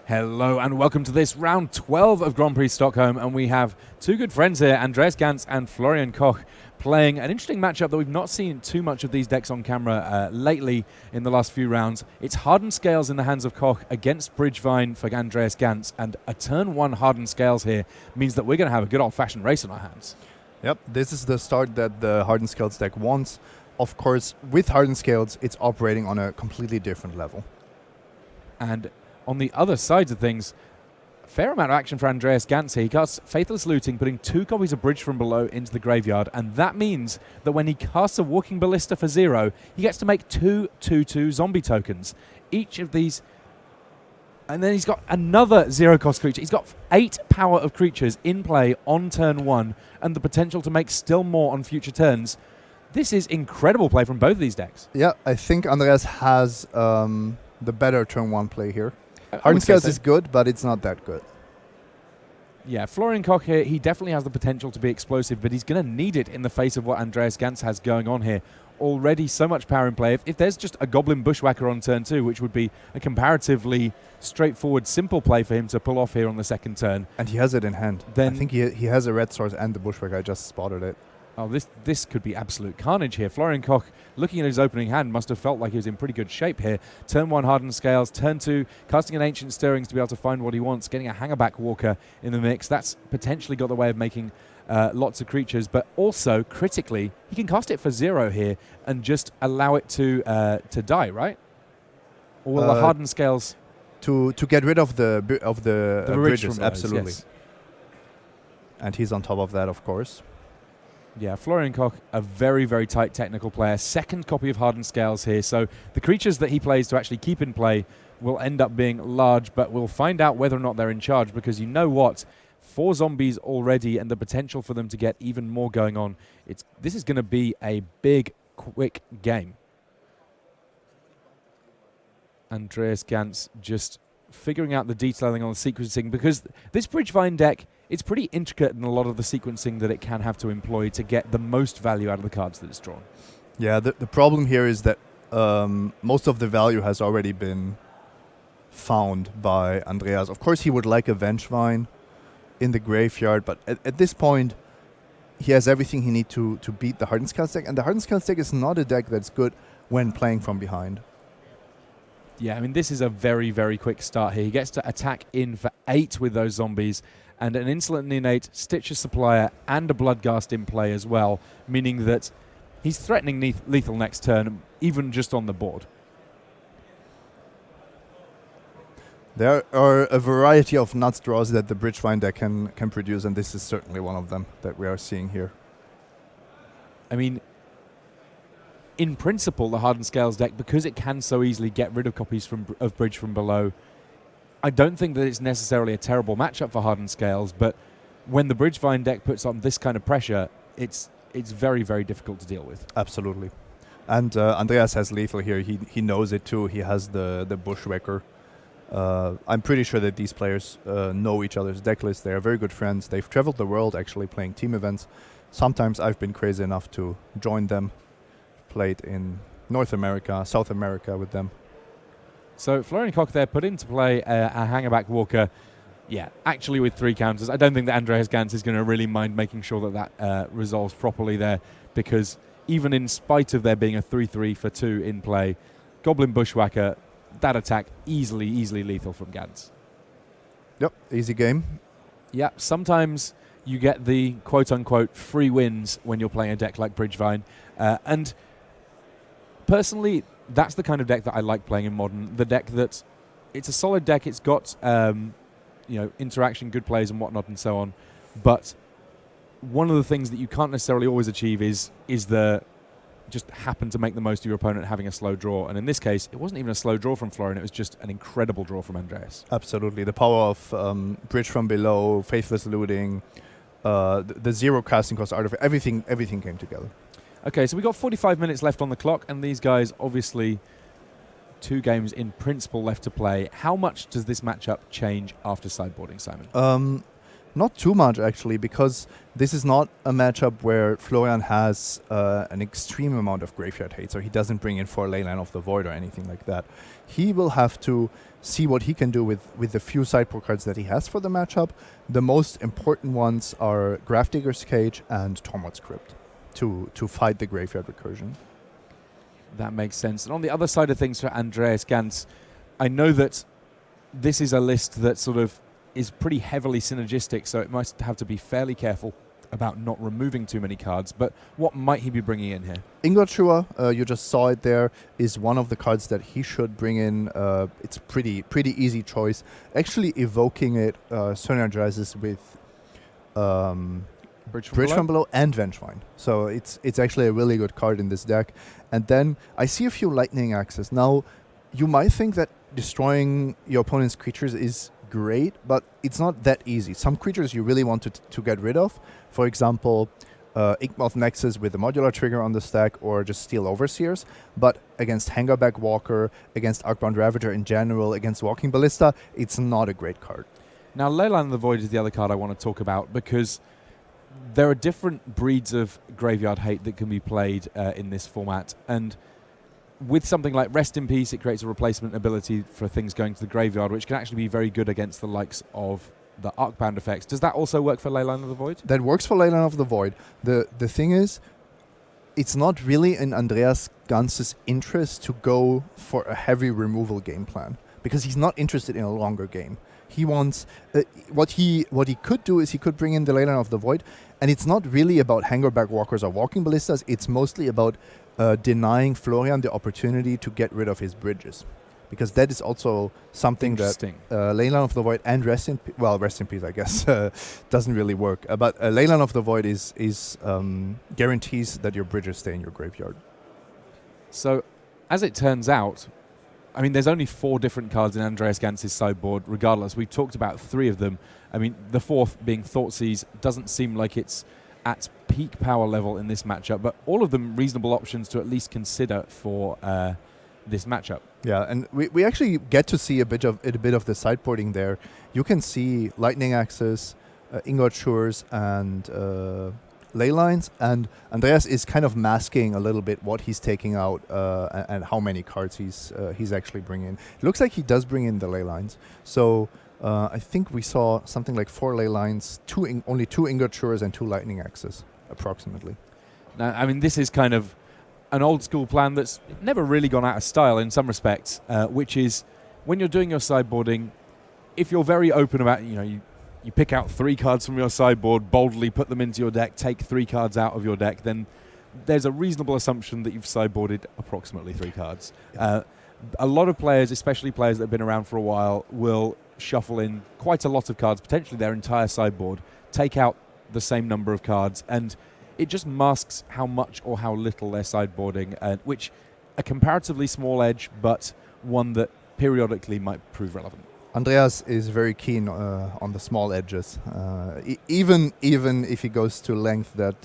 Hello and welcome to this round 12 of Grand Prix Stockholm, and we have two good friends here, Andreas Gans and Florian Koch, playing an interesting matchup that we've not seen too much of these decks on camera lately in the last few rounds. It's Hardened Scales in the hands of Koch against Bridgevine for Andreas Gans, and a turn 1 Hardened Scales here means that we're going to have a good old-fashioned race on our hands. Yep, this is the start that the Hardened Scales deck wants. Of course, with Hardened Scales, it's operating on a completely different level. And on the other sides of things, fair amount of action for Andreas Gans here. He casts Faithless Looting, putting 2 copies of Bridge from Below into the graveyard, and that means that when he casts a Walking Ballista for 0, he gets to make 2 2/2 zombie tokens. Each of these, and then he's got another 0-cost creature. He's got 8 power of creatures in play on turn 1, and the potential to make still more on future turns. This is incredible play from both of these decks. Yeah, I think Andreas has the better turn 1 play here. Hardened Scales is good, but it's not that good. Yeah, Florian Koch here, he definitely has the potential to be explosive, but he's going to need it in the face of what Andreas Gans has going on here. Already so much power in play. If there's just a Goblin Bushwhacker on turn 2, which would be a comparatively straightforward, simple play for him to pull off here on the second turn. And he has it in hand. Then I think he has a Red Source and the Bushwhacker. I just spotted it. Oh, this could be absolute carnage here. Florian Koch, looking at his opening hand, must have felt like he was in pretty good shape here. Turn 1 Hardened Scales, turn 2 casting an Ancient Stirrings to be able to find what he wants, getting a Hangerback Walker in the mix. That's potentially got the way of making lots of creatures, but also, critically, he can cast it for 0 here and just allow it to die, right? Or will the Hardened Scales... To get rid of the bridges, absolutely. Yes. And he's on top of that, of course. Yeah, Florian Koch, a very, very tight technical player. Second copy of Hardened Scales here. So the creatures that he plays to actually keep in play will end up being large, but we'll find out whether or not they're in charge, because you know what? 4 zombies already and the potential for them to get even more going on. This is going to be a big, quick game. Andreas Gans just figuring out the detailing on the sequencing, because this Bridgevine deck, it's pretty intricate in a lot of the sequencing that it can have to employ to get the most value out of the cards that it's drawn. Yeah, the problem here is that most of the value has already been found by Andreas. Of course, he would like a Vengevine in the graveyard, but at this point, he has everything he needs to beat the Hardened Scales deck, and the Hardened Scales deck is not a deck that's good when playing from behind. Yeah, I mean, this is a very, very quick start here. He gets to attack in for 8 with those zombies, and an Insolent and Innate, Stitcher Supplier, and a Bloodghast in play as well, meaning that he's threatening lethal next turn, even just on the board. There are a variety of nuts draws that the Bridgevine deck can produce, and this is certainly one of them that we are seeing here. I mean, in principle, the Hardened Scales deck, because it can so easily get rid of copies of Bridge from Below, I don't think that it's necessarily a terrible matchup for Hardened Scales, but when the Bridgevine deck puts on this kind of pressure, it's very, very difficult to deal with. Absolutely. And Andreas has lethal here. He knows it too. He has the Bushwhacker. I'm pretty sure that these players know each other's deck list. They are very good friends. They've traveled the world actually playing team events. Sometimes I've been crazy enough to join them. Played in North America, South America with them. So Florian Koch there put into play a Hangerback Walker, yeah, actually with 3 counters. I don't think that Andreas Gans is going to really mind making sure that resolves properly there, because even in spite of there being a 3/3 for 2 in play, Goblin Bushwhacker, that attack easily lethal from Gans. Yep, easy game. Yeah, sometimes you get the quote-unquote free wins when you're playing a deck like Bridgevine, and personally, that's the kind of deck that I like playing in Modern. The deck that, it's a solid deck. It's got, interaction, good plays and whatnot and so on. But one of the things that you can't necessarily always achieve is the just happen to make the most of your opponent having a slow draw. And in this case, it wasn't even a slow draw from Florian. It was just an incredible draw from Andreas. Absolutely. The power of Bridge from Below, Faithless Looting, the 0 casting cost artifact, everything came together. Okay, so we got 45 minutes left on the clock, and these guys, obviously, 2 games in principle left to play. How much does this matchup change after sideboarding, Simon? Not too much, actually, because this is not a matchup where Florian has an extreme amount of graveyard hate, so he doesn't bring in 4 Leyline of the Void or anything like that. He will have to see what he can do with the few sideboard cards that he has for the matchup. The most important ones are Grafdigger's Cage and Tormod's Crypt to fight the graveyard recursion. That makes sense. And on the other side of things for Andreas Gans, I know that this is a list that sort of is pretty heavily synergistic, so it must have to be fairly careful about not removing too many cards. But what might he be bringing in here? Ingotshua, you just saw it there, is one of the cards that he should bring in. It's pretty easy choice. Actually, evoking it synergizes with Bridge from Below and Vengevine. So it's actually a really good card in this deck. And then I see a few Lightning Axes. Now, you might think that destroying your opponent's creatures is great, but it's not that easy. Some creatures you really want to get rid of. For example, Inkmoth Nexus with a modular trigger on the stack, or just Steel Overseers. But against Hangerback Walker, against Arcbound Ravager in general, against Walking Ballista, it's not a great card. Now, Leyline of the Void is the other card I want to talk about, because there are different breeds of graveyard hate that can be played in this format. And with something like Rest in Peace, it creates a replacement ability for things going to the graveyard, which can actually be very good against the likes of the Arcbound effects. Does that also work for Leyline of the Void? That works for Leyline of the Void. The thing is, it's not really in Andreas Gans's interest to go for a heavy removal game plan, because he's not interested in a longer game. He wants what he could do is he could bring in the Leyline of the Void, and it's not really about Hangerback Walkers or Walking Ballistas. It's mostly about denying Florian the opportunity to get rid of his bridges, because that is also something that Leyline of the Void and Rest in Peace, I guess, doesn't really work. But Leyline of the Void is guarantees that your bridges stay in your graveyard. So, as it turns out, I mean, there's only 4 different cards in Andreas Gans's sideboard, regardless. We've talked about 3 of them. I mean, the 4th being Thoughtseize doesn't seem like it's at peak power level in this matchup, but all of them reasonable options to at least consider for this matchup. Yeah, and we actually get to see a bit of the sideboarding there. You can see Lightning Axes, Ingotshures, and Leylines, and Andreas is kind of masking a little bit what he's taking out and how many cards he's actually bringing in. It looks like he does bring in the Leylines. So I think we saw something like 4 Leylines, only 2 Ingotshures and 2 Lightning Axes, approximately. Now, I mean, this is kind of an old school plan that's never really gone out of style in some respects, which is when you're doing your sideboarding, if you're very open about, you pick out 3 cards from your sideboard, boldly put them into your deck, take 3 cards out of your deck, then there's a reasonable assumption that you've sideboarded approximately 3 cards. Yeah. A lot of players, especially players that have been around for a while, will shuffle in quite a lot of cards, potentially their entire sideboard, take out the same number of cards, and it just masks how much or how little they're sideboarding, which a comparatively small edge, but one that periodically might prove relevant. Andreas is very keen on the small edges, even if he goes to length that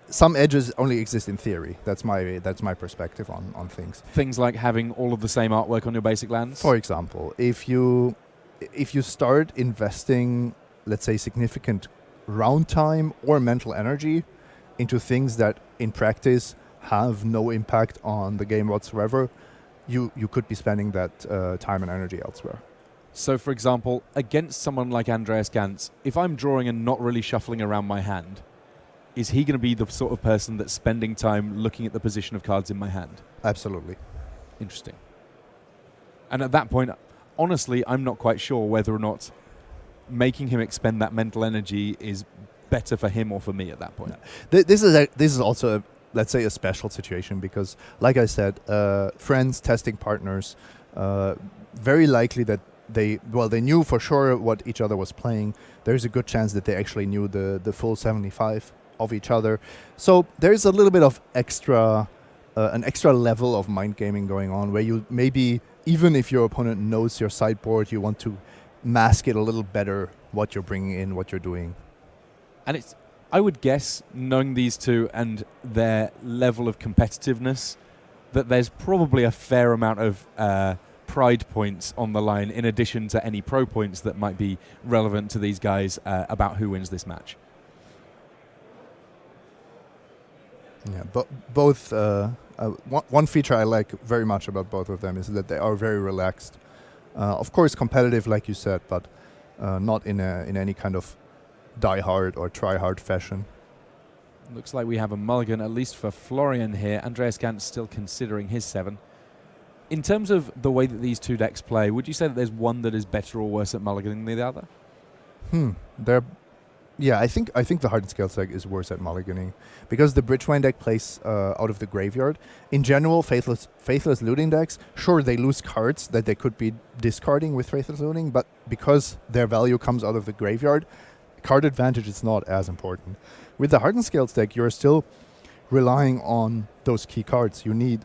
some edges only exist in theory. That's my perspective on things. Things like having all of the same artwork on your basic lands. For example, if you start investing, let's say, significant round time or mental energy into things that in practice have no impact on the game whatsoever, you could be spending that time and energy elsewhere. So, for example, against someone like Andreas Gans, if I'm drawing and not really shuffling around my hand, is he going to be the sort of person that's spending time looking at the position of cards in my hand? Absolutely. Interesting. And at that point, honestly, I'm not quite sure whether or not making him expend that mental energy is better for him or for me at that point. This is also let's say a special situation, because like I said, friends, testing partners, very likely that they knew for sure what each other was playing. There's a good chance that they actually knew the full 75 of each other. So there's a little bit of an extra level of mind gaming going on, where you maybe, even if your opponent knows your sideboard, you want to mask it a little better, what you're bringing in, what you're doing. And I would guess, knowing these two and their level of competitiveness, that there's probably a fair amount of pride points on the line in addition to any pro points that might be relevant to these guys about who wins this match. Yeah, but both. One feature I like very much about both of them is that they are very relaxed. Of course, competitive, like you said, but not in any kind of die-hard or try-hard fashion. Looks like we have a mulligan, at least for Florian here. Andreas Gantz still considering his 7. In terms of the way that these two decks play, would you say that there's one that is better or worse at mulliganing than the other? I think the Hardened Scales deck is worse at mulliganing because the Bridgewine deck plays out of the graveyard. In general, Faithless Looting decks, sure, they lose cards that they could be discarding with Faithless Looting, but because their value comes out of the graveyard, card advantage is not as important. With the Hardened Scales deck, you're still relying on those key cards. You need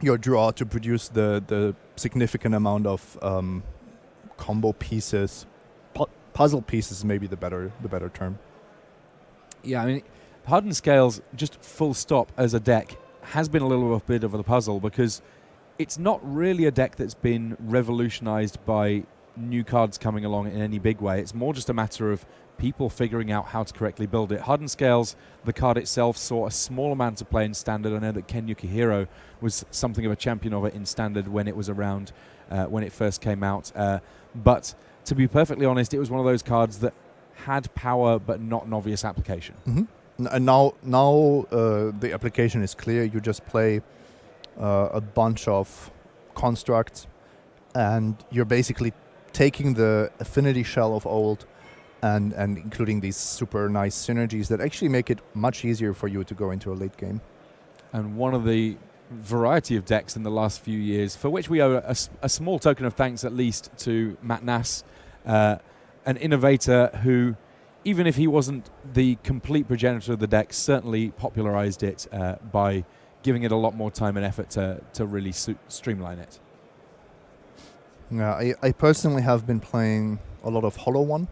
your draw to produce the significant amount of combo pieces. Puzzle pieces may be the better term. Yeah, I mean, Hardened Scales, just full stop as a deck, has been a little bit of a puzzle because it's not really a deck that's been revolutionized by new cards coming along in any big way. It's more just a matter of people figuring out how to correctly build it. Hardened Scales, the card itself, saw a small amount of play in Standard. I know that Ken Yukihiro was something of a champion of it in Standard when it was around, when it first came out. But to be perfectly honest, it was one of those cards that had power but not an obvious application. Mm-hmm. And now the application is clear. You just play a bunch of constructs, and you're basically taking the affinity shell of old and including these super nice synergies that actually make it much easier for you to go into a late game. And one of the variety of decks in the last few years, for which we owe a small token of thanks at least to Matt Nass, an innovator who, even if he wasn't the complete progenitor of the deck, certainly popularized it by giving it a lot more time and effort to really streamline it. Yeah, I personally have been playing a lot of Hollow One,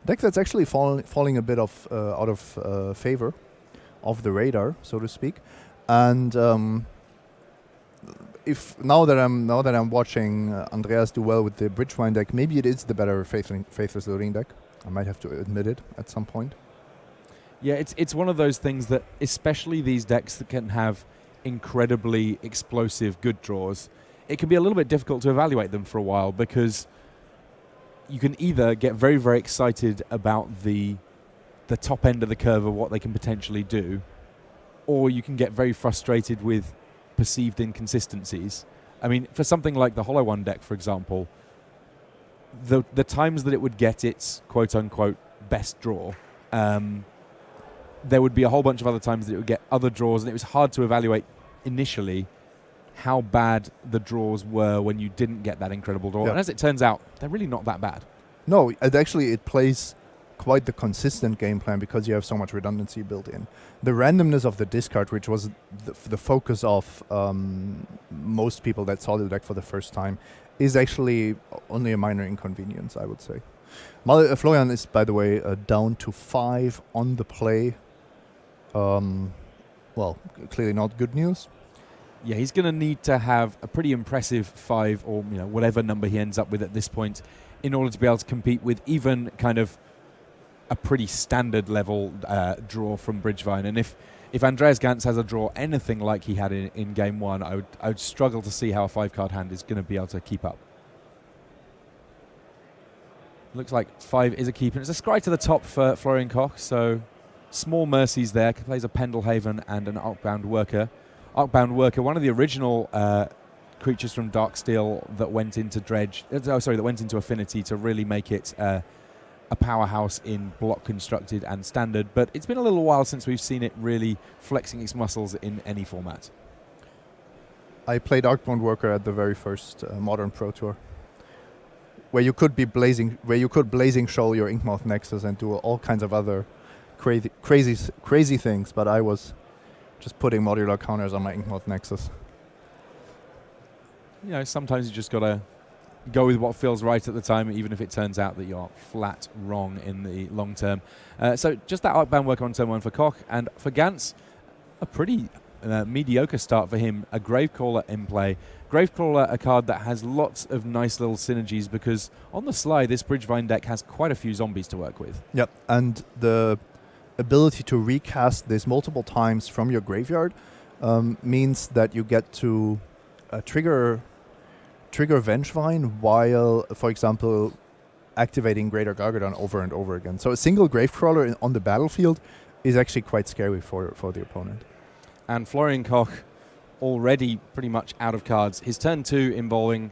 deck that's actually falling a bit out of favor, off the radar, so to speak. And if now that I'm watching Andreas do well with the Bridgewine deck, maybe it is the better Faithless Looting deck. I might have to admit it at some point. Yeah, it's one of those things that, especially these decks that can have incredibly explosive good draws, it can be a little bit difficult to evaluate them for a while because you can either get very, very excited about the top end of the curve of what they can potentially do, or you can get very frustrated with perceived inconsistencies. I mean, for something like the Hollow One deck, for example, the times that it would get its quote-unquote best draw, there would be a whole bunch of other times that it would get other draws, and it was hard to evaluate initially how bad the draws were when you didn't get that incredible draw. Yeah. And as it turns out, they're really not that bad. No, it plays quite the consistent game plan because you have so much redundancy built in. The randomness of the discard, which was the focus of most people that saw the deck for the first time, is actually only a minor inconvenience, I would say. Florian is, by the way, down to 5 on the play. Well, clearly not good news. Yeah, he's going to need to have a pretty impressive 5 or whatever number he ends up with at this point in order to be able to compete with even kind of a pretty standard level draw from Bridgevine. And if Andreas Gantz has a draw anything like he had in game 1, I would struggle to see how a 5-card hand is going to be able to keep up. Looks like 5 is a keep, and it's a scry to the top for Florian Koch, so small mercies there. Plays a Pendelhaven and an Arcbound Worker. Arcbound Worker, one of the original creatures from Darksteel that went into that went into Affinity to really make it a powerhouse in block constructed and standard, but it's been a little while since we've seen it really flexing its muscles in any format. I played Arcbound Worker at the very first Modern Pro Tour, where you could blazing shoal your Inkmoth Nexus and do all kinds of other crazy things, but I was just putting modular counters on my Inkmoth Nexus. Sometimes you just got to go with what feels right at the time, even if it turns out that you're flat wrong in the long term. So just that Arcbound Worker on turn 1 for Koch, and for Gantz, a pretty mediocre start for him. A Gravecrawler in play. Gravecrawler, a card that has lots of nice little synergies because on the sly, this Bridgevine deck has quite a few zombies to work with. Yep, and the ability to recast this multiple times from your graveyard means that you get to trigger Vengevine while, for example, activating Greater Gargadon over and over again. So a single Gravecrawler on the battlefield is actually quite scary for the opponent. And Florian Koch already pretty much out of cards. His turn 2 involving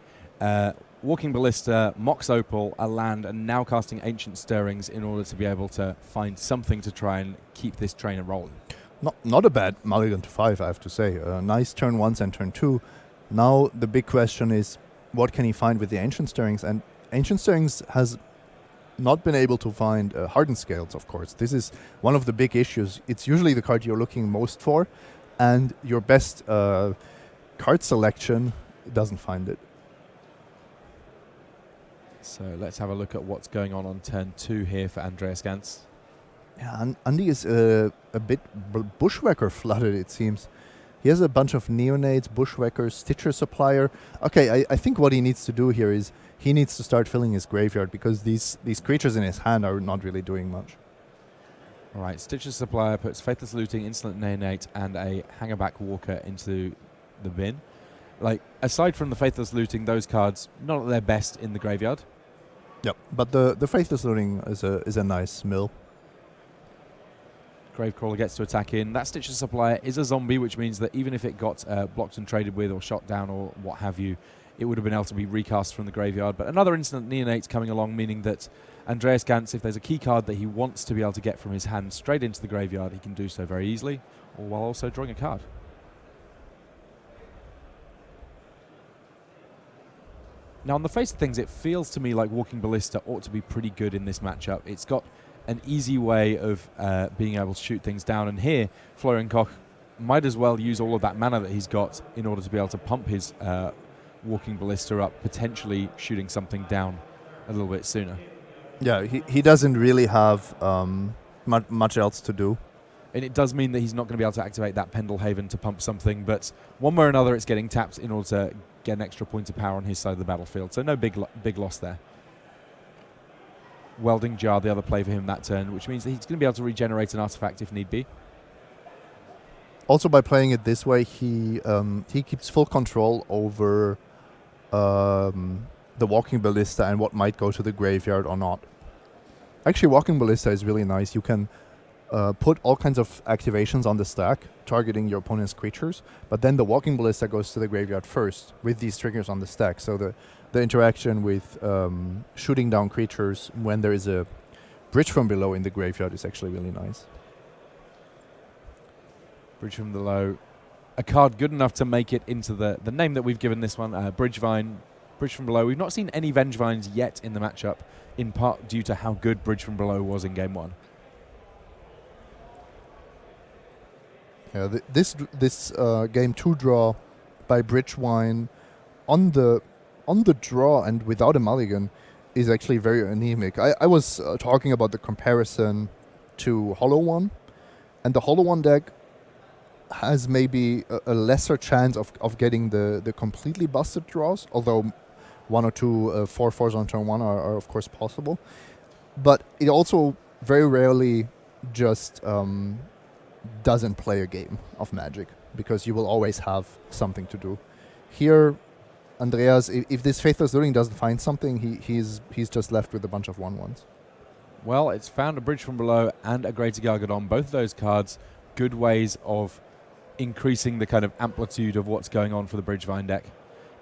Walking Ballista, Mox Opal, a land, and now casting Ancient Stirrings in order to be able to find something to try and keep this trainer rolling. Not a bad mulligan to 5, I have to say. Nice turn 1 and turn 2. Now the big question is, what can he find with the Ancient Stirrings? And Ancient Stirrings has not been able to find Hardened Scales, of course. This is one of the big issues. It's usually the card you're looking most for, and your best card selection doesn't find it. So let's have a look at what's going on turn 2 here for Andreas Gans. Yeah, Andy is a bit Bushwhacker flooded, it seems. He has a bunch of Neonates, Bushwhackers, Stitcher Supplier. Okay, I think what he needs to do here is he needs to start filling his graveyard because these creatures in his hand are not really doing much. All right, Stitcher Supplier puts Faithless Looting, Insolent Neonate, and a Hangerback Walker into the bin. Like, aside from the Faithless Looting, those cards, not at their best in the graveyard. Yep, but the Faithless Looting is a nice mill. Gravecrawler gets to attack in. That Stitcher Supplier is a zombie, which means that even if it got blocked and traded with or shot down or what have you, it would have been able to be recast from the graveyard. But another Instant Neonate coming along, meaning that Andreas Gans, if there's a key card that he wants to be able to get from his hand straight into the graveyard, he can do so very easily, or while also drawing a card. Now, on the face of things, it feels to me like Walking Ballista ought to be pretty good in this matchup. It's got an easy way of being able to shoot things down. And here, Florian Koch might as well use all of that mana that he's got in order to be able to pump his Walking Ballista up, potentially shooting something down a little bit sooner. Yeah, he doesn't really have much else to do. And it does mean that he's not going to be able to activate that Pendelhaven to pump something, but one way or another it's getting tapped in order to get an extra point of power on his side of the battlefield. So no big loss there. Welding Jar, the other play for him that turn, which means that he's going to be able to regenerate an artifact if need be. Also, by playing it this way, he keeps full control over the Walking Ballista and what might go to the graveyard or not. Actually, Walking Ballista is really nice. You can put all kinds of activations on the stack, targeting your opponent's creatures, but then the Walking Ballista goes to the graveyard first with these triggers on the stack. So the interaction with shooting down creatures when there is a Bridge from Below in the graveyard is actually really nice. Bridge from Below, a card good enough to make it into the name that we've given this one, Bridgevine. Bridge from Below. We've not seen any Vengevines yet in the matchup, in part due to how good Bridge from Below was in Game 1. Yeah, this Game 2 draw by Bridgevine on the draw and without a mulligan is actually very anemic. I was talking about the comparison to Hollow One, and the Hollow One deck has maybe a lesser chance of getting the completely busted draws, although one or two 4/4s on turn 1 are of course possible. But it also very rarely just doesn't play a game of Magic, because you will always have something to do. Here, Andreas, if this Faithless Looting doesn't find something, he's just left with a bunch of 1/1s. Well, it's found a Bridge from Below and a Greater Gargadon. Both of those cards, good ways of increasing the kind of amplitude of what's going on for the Bridgevine deck.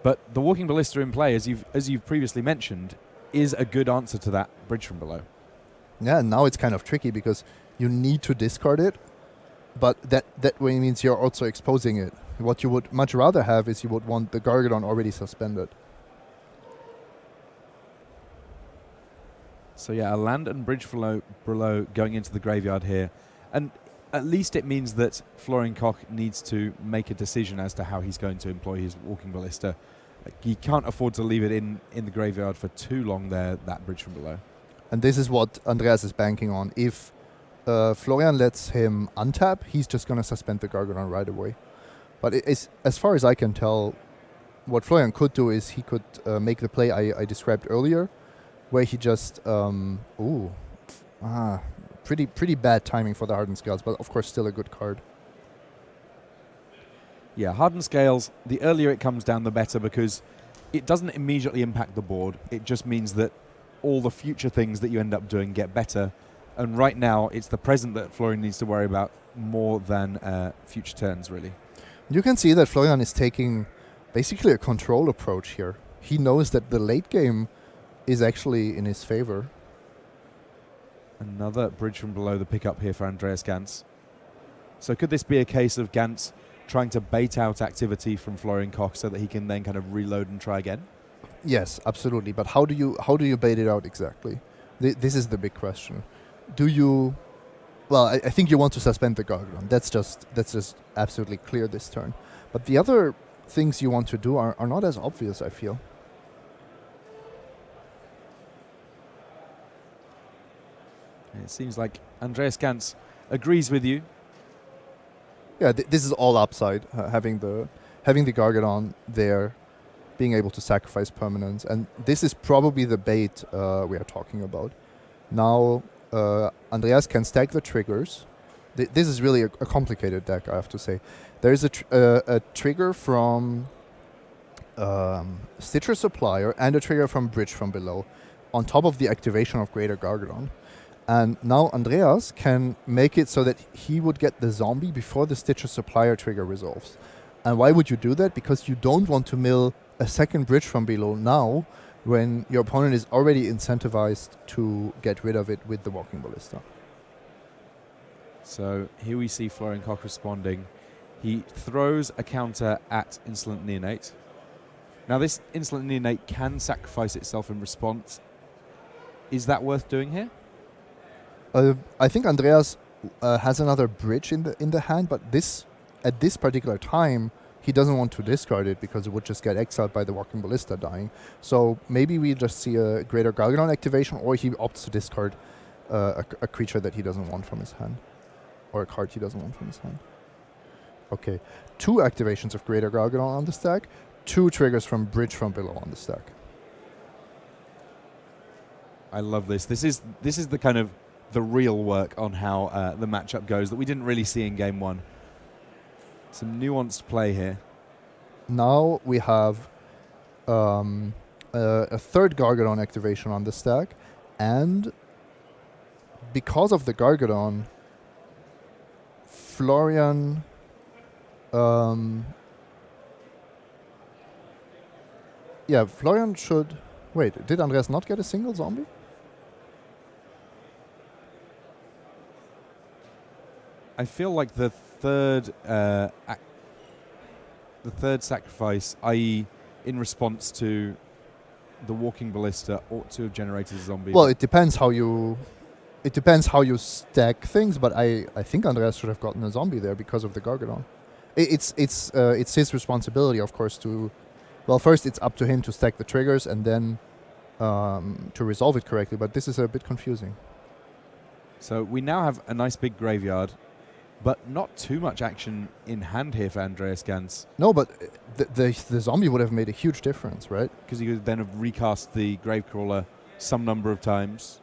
But the Walking Ballista in play, as you've previously mentioned, is a good answer to that Bridge from Below. Yeah, and now it's kind of tricky because you need to discard it, but that way means you're also exposing it. What you would much rather have is you would want the Gargadon already suspended. So yeah, a land and Bridge from Below going into the graveyard here. And at least it means that Florian Koch needs to make a decision as to how he's going to employ his Walking Ballista. He can't afford to leave it in the graveyard for too long there, that Bridge from Below. And this is what Andreas is banking on. If Florian lets him untap, he's just going to suspend the Gargadon right away. But as far as I can tell, what Florian could do is he could make the play I described earlier, where he just pretty bad timing for the Hardened Scales, but of course still a good card. Yeah, Hardened Scales, the earlier it comes down, the better, because it doesn't immediately impact the board. It just means that all the future things that you end up doing get better. And right now, it's the present that Florian needs to worry about more than future turns, really. You can see that Florian is taking basically a control approach here. He knows that the late game is actually in his favor. Another bridge from below the pickup here for Andreas Gans. So could this be a case of Gans trying to bait out activity from Florian Koch so that he can then kind of reload and try again? Yes, absolutely. But how do you bait it out exactly? This is the big question. Do you? Well, I think you want to suspend the Gargadon. That's just absolutely clear this turn. But the other things you want to do are not as obvious, I feel. It seems like Andreas Gans agrees with you. Yeah, this is all upside, having the Gargadon there, being able to sacrifice permanents, and this is probably the bait we are talking about. Now, Andreas can stack the triggers. This is really a complicated deck, I have to say. There is a trigger from Stitcher Supplier and a trigger from Bridge from Below, on top of the activation of Greater Gargadon. And now Andreas can make it so that he would get the zombie before the Stitcher Supplier trigger resolves. And why would you do that? Because you don't want to mill a second Bridge from Below now, when your opponent is already incentivized to get rid of it with the Walking Ballista. So here we see Florian Koch responding. He throws a counter at Insolent Neonate. Now this Insolent Neonate can sacrifice itself in response. Is that worth doing here? I think Andreas has another bridge in the hand, but at this particular time, he doesn't want to discard it because it would just get exiled by the Walking Ballista dying. So maybe we just see a Greater Gargadon activation, or he opts to discard a creature that he doesn't want from his hand, or a card he doesn't want from his hand. Okay, 2 activations of Greater Gargadon on the stack, 2 triggers from Bridge from Below on the stack. I love this. This is the kind of the real work on how the matchup goes that we didn't really see in game 1. Some nuanced play here. Now we have a third Gargadon activation on the stack, and because of the Gargadon, Florian Florian should... Wait, did Andreas not get a single zombie? I feel like the third sacrifice, i.e. in response to the Walking Ballista, ought to have generated a zombie. Well, it depends how you stack things, but I think Andreas should have gotten a zombie there because of the Gargadon. It's his responsibility, of course, to... Well, first it's up to him to stack the triggers and then to resolve it correctly, but this is a bit confusing. So we now have a nice big graveyard, but not too much action in hand here for Andreas Gans. No, but the zombie would have made a huge difference, right? Because he could then have recast the Gravecrawler some number of times.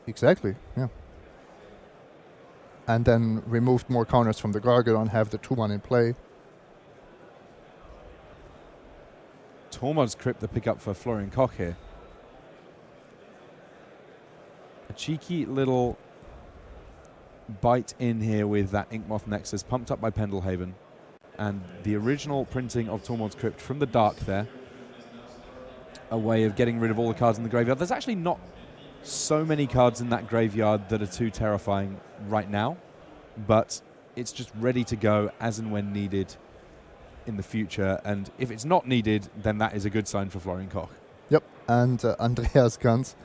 Exactly, yeah. And then removed more counters from the Gargadon, have the 2-1 in play. Tormod's Crypt the pickup for Florian Koch here. A cheeky little bite in here with that Inkmoth Nexus, pumped up by Pendelhaven. And the original printing of Tormod's Crypt from the dark there. A way of getting rid of all the cards in the graveyard. There's actually not so many cards in that graveyard that are too terrifying right now, but it's just ready to go as and when needed in the future. And if it's not needed, then that is a good sign for Florian Koch. Yep, and Andreas Gans,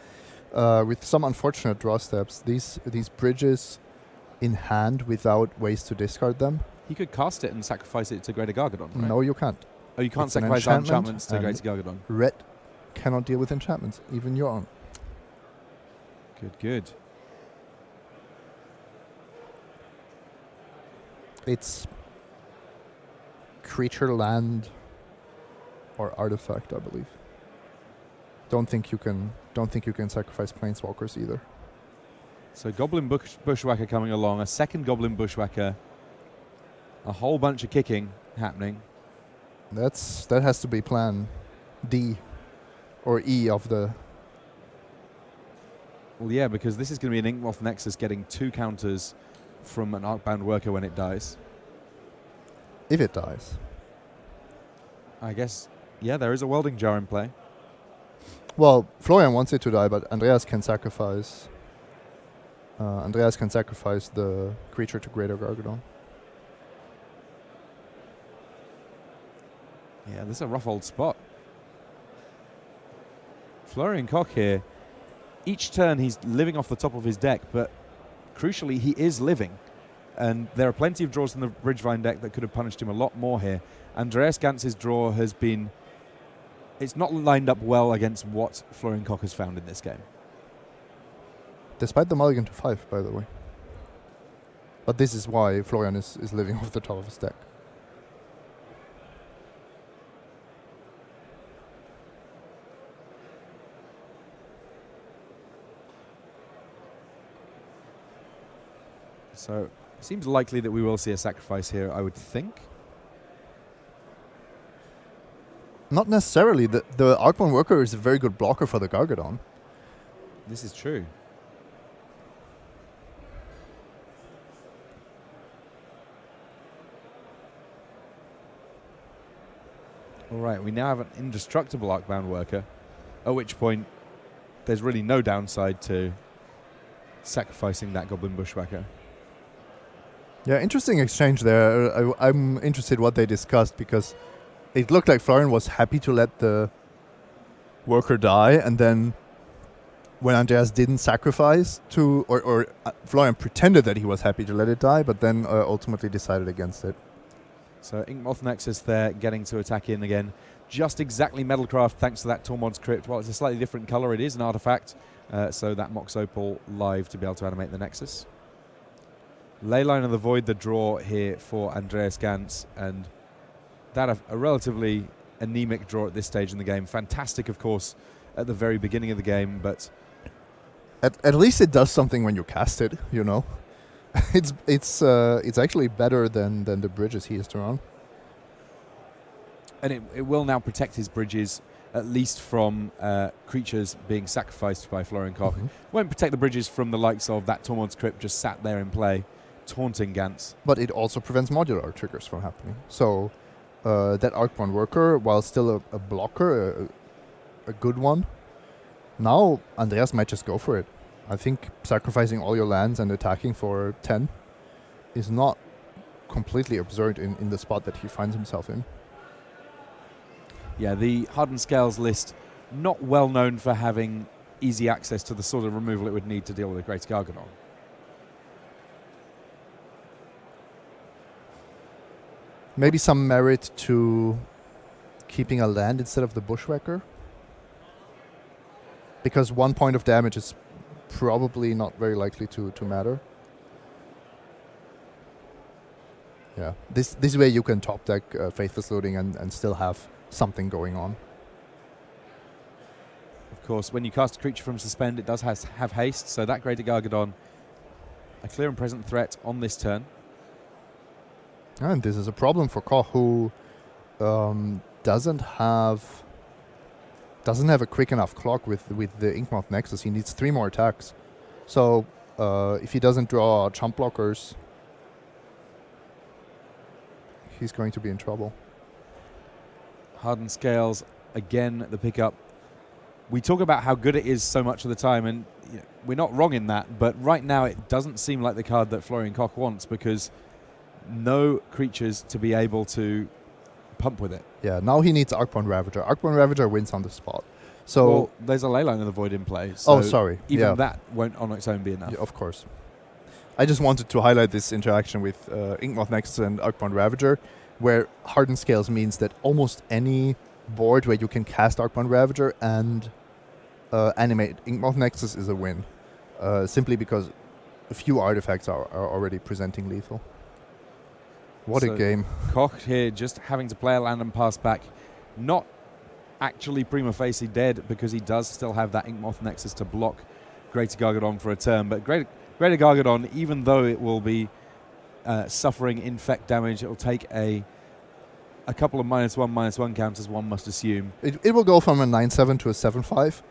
with some unfortunate draw steps, these bridges in hand without ways to discard them. He could cast it and sacrifice it to Greater Gargadon, right? No, you can't. Oh, you can't It's an sacrifice enchantments to enchantment, Greater Gargadon. Red cannot deal with enchantments, even your own. Good. It's creature, land, or artifact, I believe. Don't think you can sacrifice planeswalkers either. So Goblin Bushwhacker coming along, a second Goblin Bushwhacker, a whole bunch of kicking happening. That has to be plan D or E of the... Well, yeah, because this is going to be an Inkmoth Nexus getting 2 counters from an Arcbound Worker when it dies. If it dies. I guess, yeah, there is a Welding Jar in play. Well, Florian wants it to die, but Andreas can sacrifice... the creature to Greater Gargadon. Yeah, this is a rough old spot. Florian Koch here, each turn he's living off the top of his deck, but crucially he is living. And there are plenty of draws in the Bridgevine deck that could have punished him a lot more here. Andreas Gantz's draw has been... It's not lined up well against what Florian Koch has found in this game. Despite the mulligan to 5, by the way. But this is why Florian is living off the top of his deck. So it seems likely that we will see a sacrifice here, I would think. Not necessarily. The Arcbound Worker is a very good blocker for the Gargadon. This is true. All right, we now have an indestructible Arcbound Worker, at which point there's really no downside to sacrificing that Goblin Bushwhacker. Yeah, interesting exchange there. I'm interested what they discussed, because it looked like Florian was happy to let the worker die, and then when Andreas didn't sacrifice or Florian pretended that he was happy to let it die, but then ultimately decided against it. So Inkmoth Nexus there getting to attack in again. Just exactly Metalcraft thanks to that Tormod's Crypt. While it's a slightly different color, it is an artifact. So that Mox Opal live to be able to animate the Nexus. Leyline of the Void, the draw here for Andreas Gantz. And that a relatively anemic draw at this stage in the game. Fantastic, of course, at the very beginning of the game, but... At least it does something when you cast it, you know. It's actually better than the bridges he used to run. And it will now protect his bridges, at least from creatures being sacrificed by Florian Koch. Won't protect the bridges from the likes of that Tormod's Crypt just sat there in play, taunting Gantz. But it also prevents modular triggers from happening. So that Arcbound Worker, while still a blocker, a good one, now Andreas might just go for it. I think sacrificing all your lands and attacking for 10 is not completely absurd in the spot that he finds himself in. Yeah, the Hardened Scales list, not well known for having easy access to the sort of removal it would need to deal with a Great Gargadon. Maybe some merit to keeping a land instead of the Bushwhacker. Because 1 point of damage is probably not very likely to matter. Yeah, this way you can top deck Faithless Looting and still have something going on. Of course, when you cast a creature from Suspend, it does have haste, so that Greater Gargadon, a clear and present threat on this turn. And this is a problem for Koch, who doesn't have a quick enough clock with the Inkmoth Nexus. He needs 3 more attacks. So if he doesn't draw chump blockers, he's going to be in trouble. Hardened Scales, again, the pickup. We talk about how good it is so much of the time, and you know, we're not wrong in that, but right now it doesn't seem like the card that Florian Koch wants, because no creatures to be able to pump with it. Yeah, now he needs Arcbound Ravager. Arcbound Ravager wins on the spot. So well, there's a Leyline of the Void in play. So sorry. Even that won't on its own be enough. Yeah, of course. I just wanted to highlight this interaction with Inkmoth Nexus and Arcbound Ravager, where Hardened Scales means that almost any board where you can cast Arcbound Ravager and animate Inkmoth Nexus is a win. Simply because a few artifacts are already presenting lethal. What a So game. Koch here just having to play a land and pass back. Not actually prima facie dead because he does still have that Inkmoth Nexus to block Greater Gargadon for a turn. But Greater Gargadon, even though it will be suffering infect damage, it will take a couple of -1/-1 counters, one must assume. It will go from a 9/7 to a 7/5,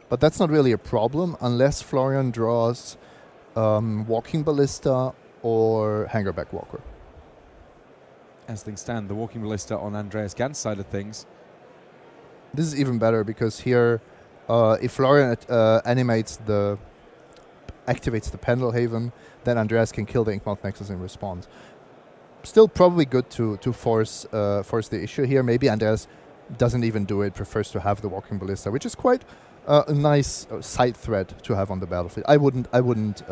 but that's not really a problem unless Florian draws Walking Ballista or Hangerback Walker. As things stand, the Walking Ballista on Andreas Gant's side of things. This is even better because here, if Florian activates the Pendelhaven, then Andreas can kill the Inkmoth Nexus in response. Still probably good to force the issue here. Maybe Andreas doesn't even do it, prefers to have the Walking Ballista, which is quite a nice side threat to have on the battlefield. I wouldn't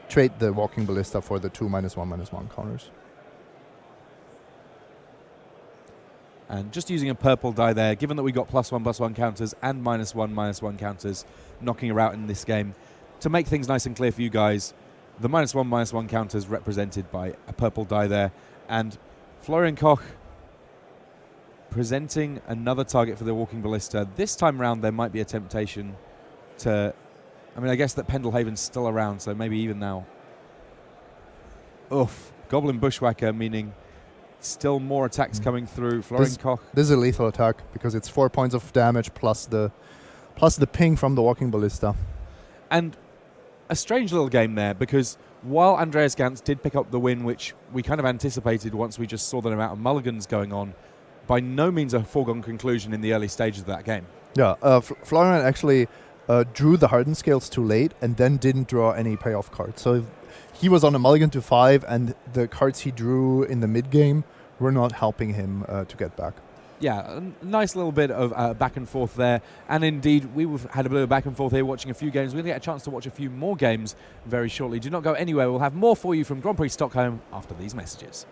trade the Walking Ballista for the 2 -1/-1 counters. And just using a purple die there, given that we got +1/+1 counters and -1/-1 counters knocking her out in this game, to make things nice and clear for you guys, the -1/-1 counters represented by a purple die there, and Florian Koch presenting another target for the Walking Ballista. This time around, there might be a temptation to... I mean, I guess that Pendelhaven's still around, so maybe even now. Oof. Goblin Bushwhacker, meaning still more attacks coming through. Florian Koch. This is a lethal attack because it's 4 points of damage plus the ping from the Walking Ballista. And a strange little game there, because while Andreas Gantz did pick up the win, which we kind of anticipated once we just saw the amount of mulligans going on, by no means a foregone conclusion in the early stages of that game. Yeah, Florian actually drew the Hardened Scales too late and then didn't draw any payoff cards. So he was on a mulligan to 5, and the cards he drew in the mid-game were not helping him to get back. Yeah, a nice little bit of back and forth there. And indeed, we've had a bit of back and forth here watching a few games. We're going to get a chance to watch a few more games very shortly. Do not go anywhere. We'll have more for you from Grand Prix Stockholm after these messages.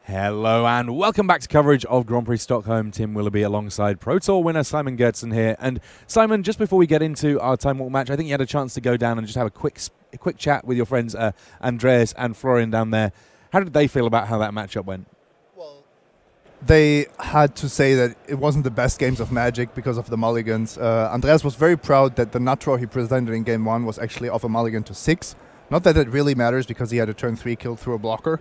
Hello and welcome back to coverage of Grand Prix Stockholm. Tim Willoughby alongside Pro Tour winner Simon Gertsen here. And Simon, just before we get into our time walk match, I think you had a chance to go down and just have a quick chat with your friends Andreas and Florian down there. How did they feel about how that matchup went? They had to say that it wasn't the best games of Magic because of the mulligans. Andreas was very proud that the nut draw he presented in game 1 was actually off a mulligan to 6. Not that it really matters because he had a turn 3 kill through a blocker.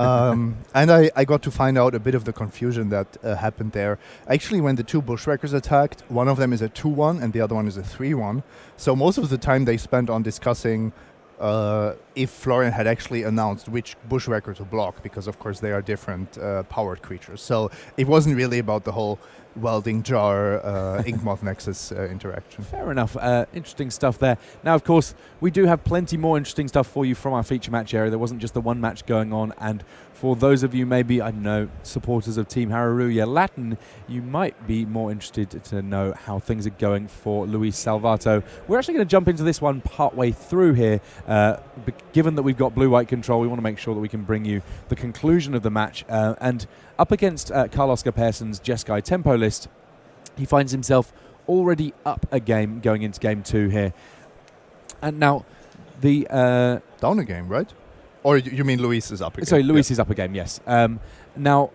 And I got to find out a bit of the confusion that happened there. Actually, when the two Bushwhackers attacked, one of them is a 2-1 and the other one is a 3-1. So most of the time they spent on discussing if Florian had actually announced which Bushwhacker to block, because of course they are different powered creatures. So it wasn't really about the whole welding jar Inkmoth Nexus interaction. Fair enough. Interesting stuff there. Now, of course, we do have plenty more interesting stuff for you from our feature match area. There wasn't just the one match going on, and for those of you maybe, I don't know, supporters of Team Hararuya Latin, you might be more interested to know how things are going for Luis Salvato. We're actually going to jump into this one partway through here. Given that we've got blue-white control, we want to make sure that we can bring you the conclusion of the match. And up against Carl-Oscar Persson's Jeskai tempo list, he finds himself already up a game going into game 2 here. And now the... Down a game, right? Or you mean Luis is up a game? Sorry, Luis is up a game, yes. Now,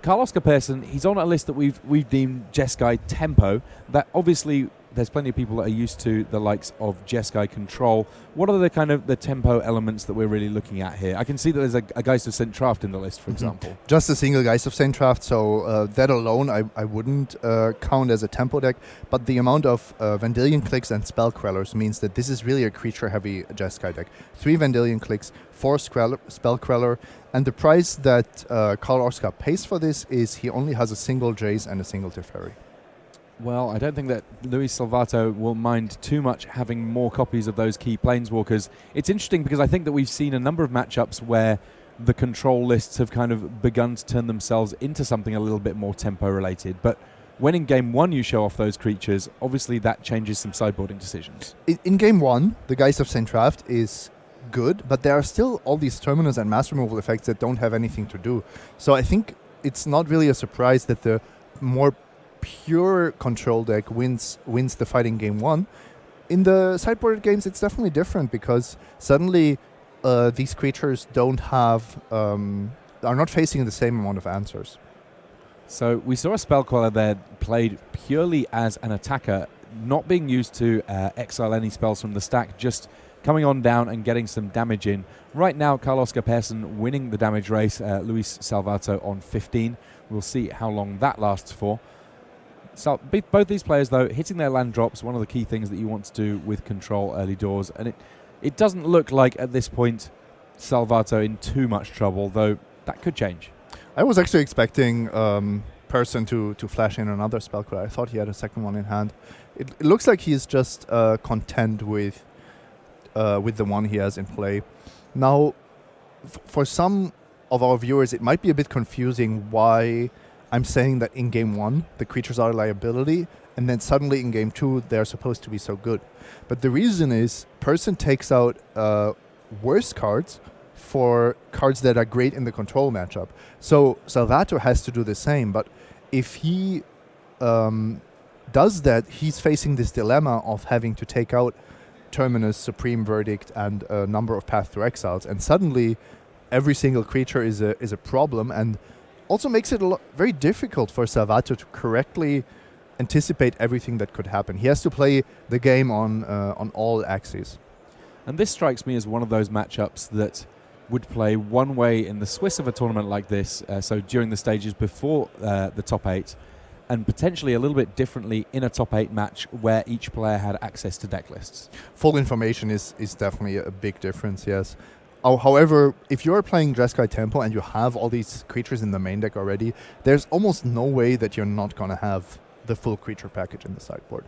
Carl-Oscar Persson, he's on a list that we've deemed Jeskai tempo. That obviously... There's plenty of people that are used to the likes of Jeskai control. What are the kind of the tempo elements that we're really looking at here? I can see that there's a Geist of St. Traft in the list, for example. Just a single Geist of St. Traft, so that alone I wouldn't count as a tempo deck, but the amount of Vendilion clicks and Spell Quellers means that this is really a creature-heavy Jeskai deck. 3 Vendilion clicks, 4 Spell Queller, and the price that Carl-Oscar pays for this is he only has a single Jace and a single Teferi. Well, I don't think that Luis Salvato will mind too much having more copies of those key Planeswalkers. It's interesting because I think that we've seen a number of matchups where the control lists have kind of begun to turn themselves into something a little bit more tempo-related. But when in Game 1 you show off those creatures, obviously that changes some sideboarding decisions. In Game 1, the Geist of St. Traft is good, but there are still all these Terminus and Mass Removal effects that don't have anything to do. So I think it's not really a surprise that the more pure control deck wins the fight in Game 1. In the sideboarded games, it's definitely different because suddenly these creatures don't have are not facing the same amount of answers. So we saw a Spell Queller there played purely as an attacker, not being used to exile any spells from the stack, just coming on down and getting some damage in. Right now, Carl-Oscar Persson winning the damage race, Luis Salvato on 15. We'll see how long that lasts for. So both these players, though, hitting their land drops, one of the key things that you want to do with control early doors. And it doesn't look like, at this point, Salvato in too much trouble, though that could change. I was actually expecting Persson to flash in another spell queller. I thought he had a second one in hand. It looks like he's just content with the one he has in play. Now, for some of our viewers, it might be a bit confusing why I'm saying that in Game 1, the creatures are a liability, and then suddenly in Game 2, they're supposed to be so good. But the reason is, Persson takes out worse cards for cards that are great in the control matchup. So Salvato has to do the same, but if he does that, he's facing this dilemma of having to take out Terminus, Supreme Verdict, and a number of Path to Exiles, and suddenly every single creature is a problem, and also makes it very difficult for Salvato to correctly anticipate everything that could happen. He has to play the game on all axes. And this strikes me as one of those matchups that would play one way in the Swiss of a tournament like this, so during the stages before the top 8, and potentially a little bit differently in a top 8 match where each player had access to deck lists. Full information is definitely a big difference, yes. However, if you're playing Jeskai Tempo and you have all these creatures in the main deck already, there's almost no way that you're not going to have the full creature package in the sideboard.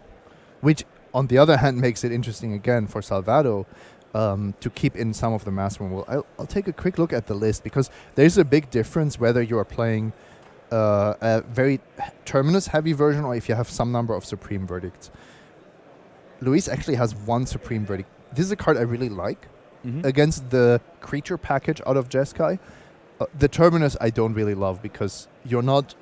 Which, on the other hand, makes it interesting again for Salvato to keep in some of the mass removal. I'll take a quick look at the list, because there's a big difference whether you are playing a very Terminus-heavy version or if you have some number of Supreme Verdicts. Luis actually has 1 Supreme Verdict. This is a card I really like. Against the creature package out of Jeskai. The Terminus I don't really love because you're not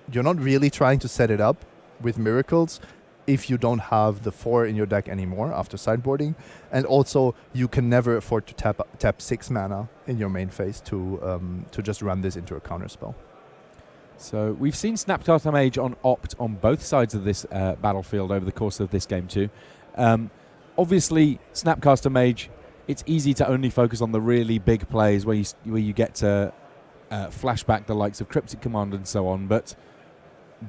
really trying to set it up with miracles if you don't have the 4 in your deck anymore after sideboarding, and also you can never afford to tap 6 mana in your main phase to just run this into a counter spell. So we've seen Snapcaster Mage on Opt on both sides of this battlefield over the course of this game too. Obviously, Snapcaster Mage, it's easy to only focus on the really big plays where you get to flashback the likes of Cryptic Command and so on, but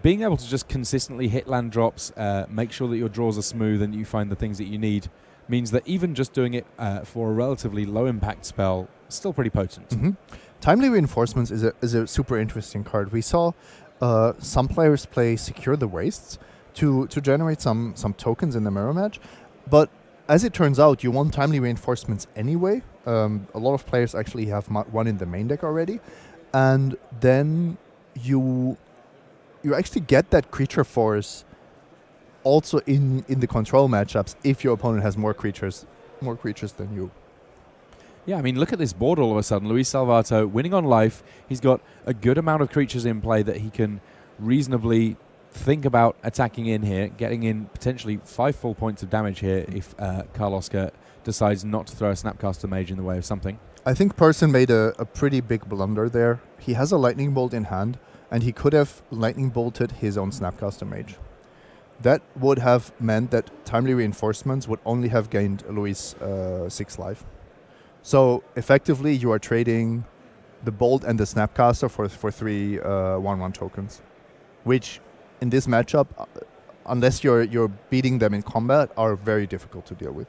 being able to just consistently hit land drops, make sure that your draws are smooth and you find the things that you need, means that even just doing it for a relatively low impact spell is still pretty potent. Mm-hmm. Timely Reinforcements is a super interesting card. We saw some players play Secure the Wastes to generate some tokens in the mirror match, but as it turns out, you want Timely Reinforcements anyway. A lot of players actually have one in the main deck already, and then you actually get that creature force also in the control matchups if your opponent has more creatures than you. Yeah, I mean, look at this board all of a sudden. Luis Salvato winning on life. He's got a good amount of creatures in play that he can reasonably think about attacking in here, getting in potentially 5 full points of damage here if Karl-Oskar decides not to throw a Snapcaster Mage in the way of something. I think Person made a pretty big blunder there. He has a Lightning Bolt in hand, and he could have Lightning Bolted his own Snapcaster Mage. That would have meant that Timely Reinforcements would only have gained Luis 6 life. So effectively, you are trading the Bolt and the Snapcaster for 3 1/1 tokens, which in this matchup, unless you're beating them in combat, are very difficult to deal with.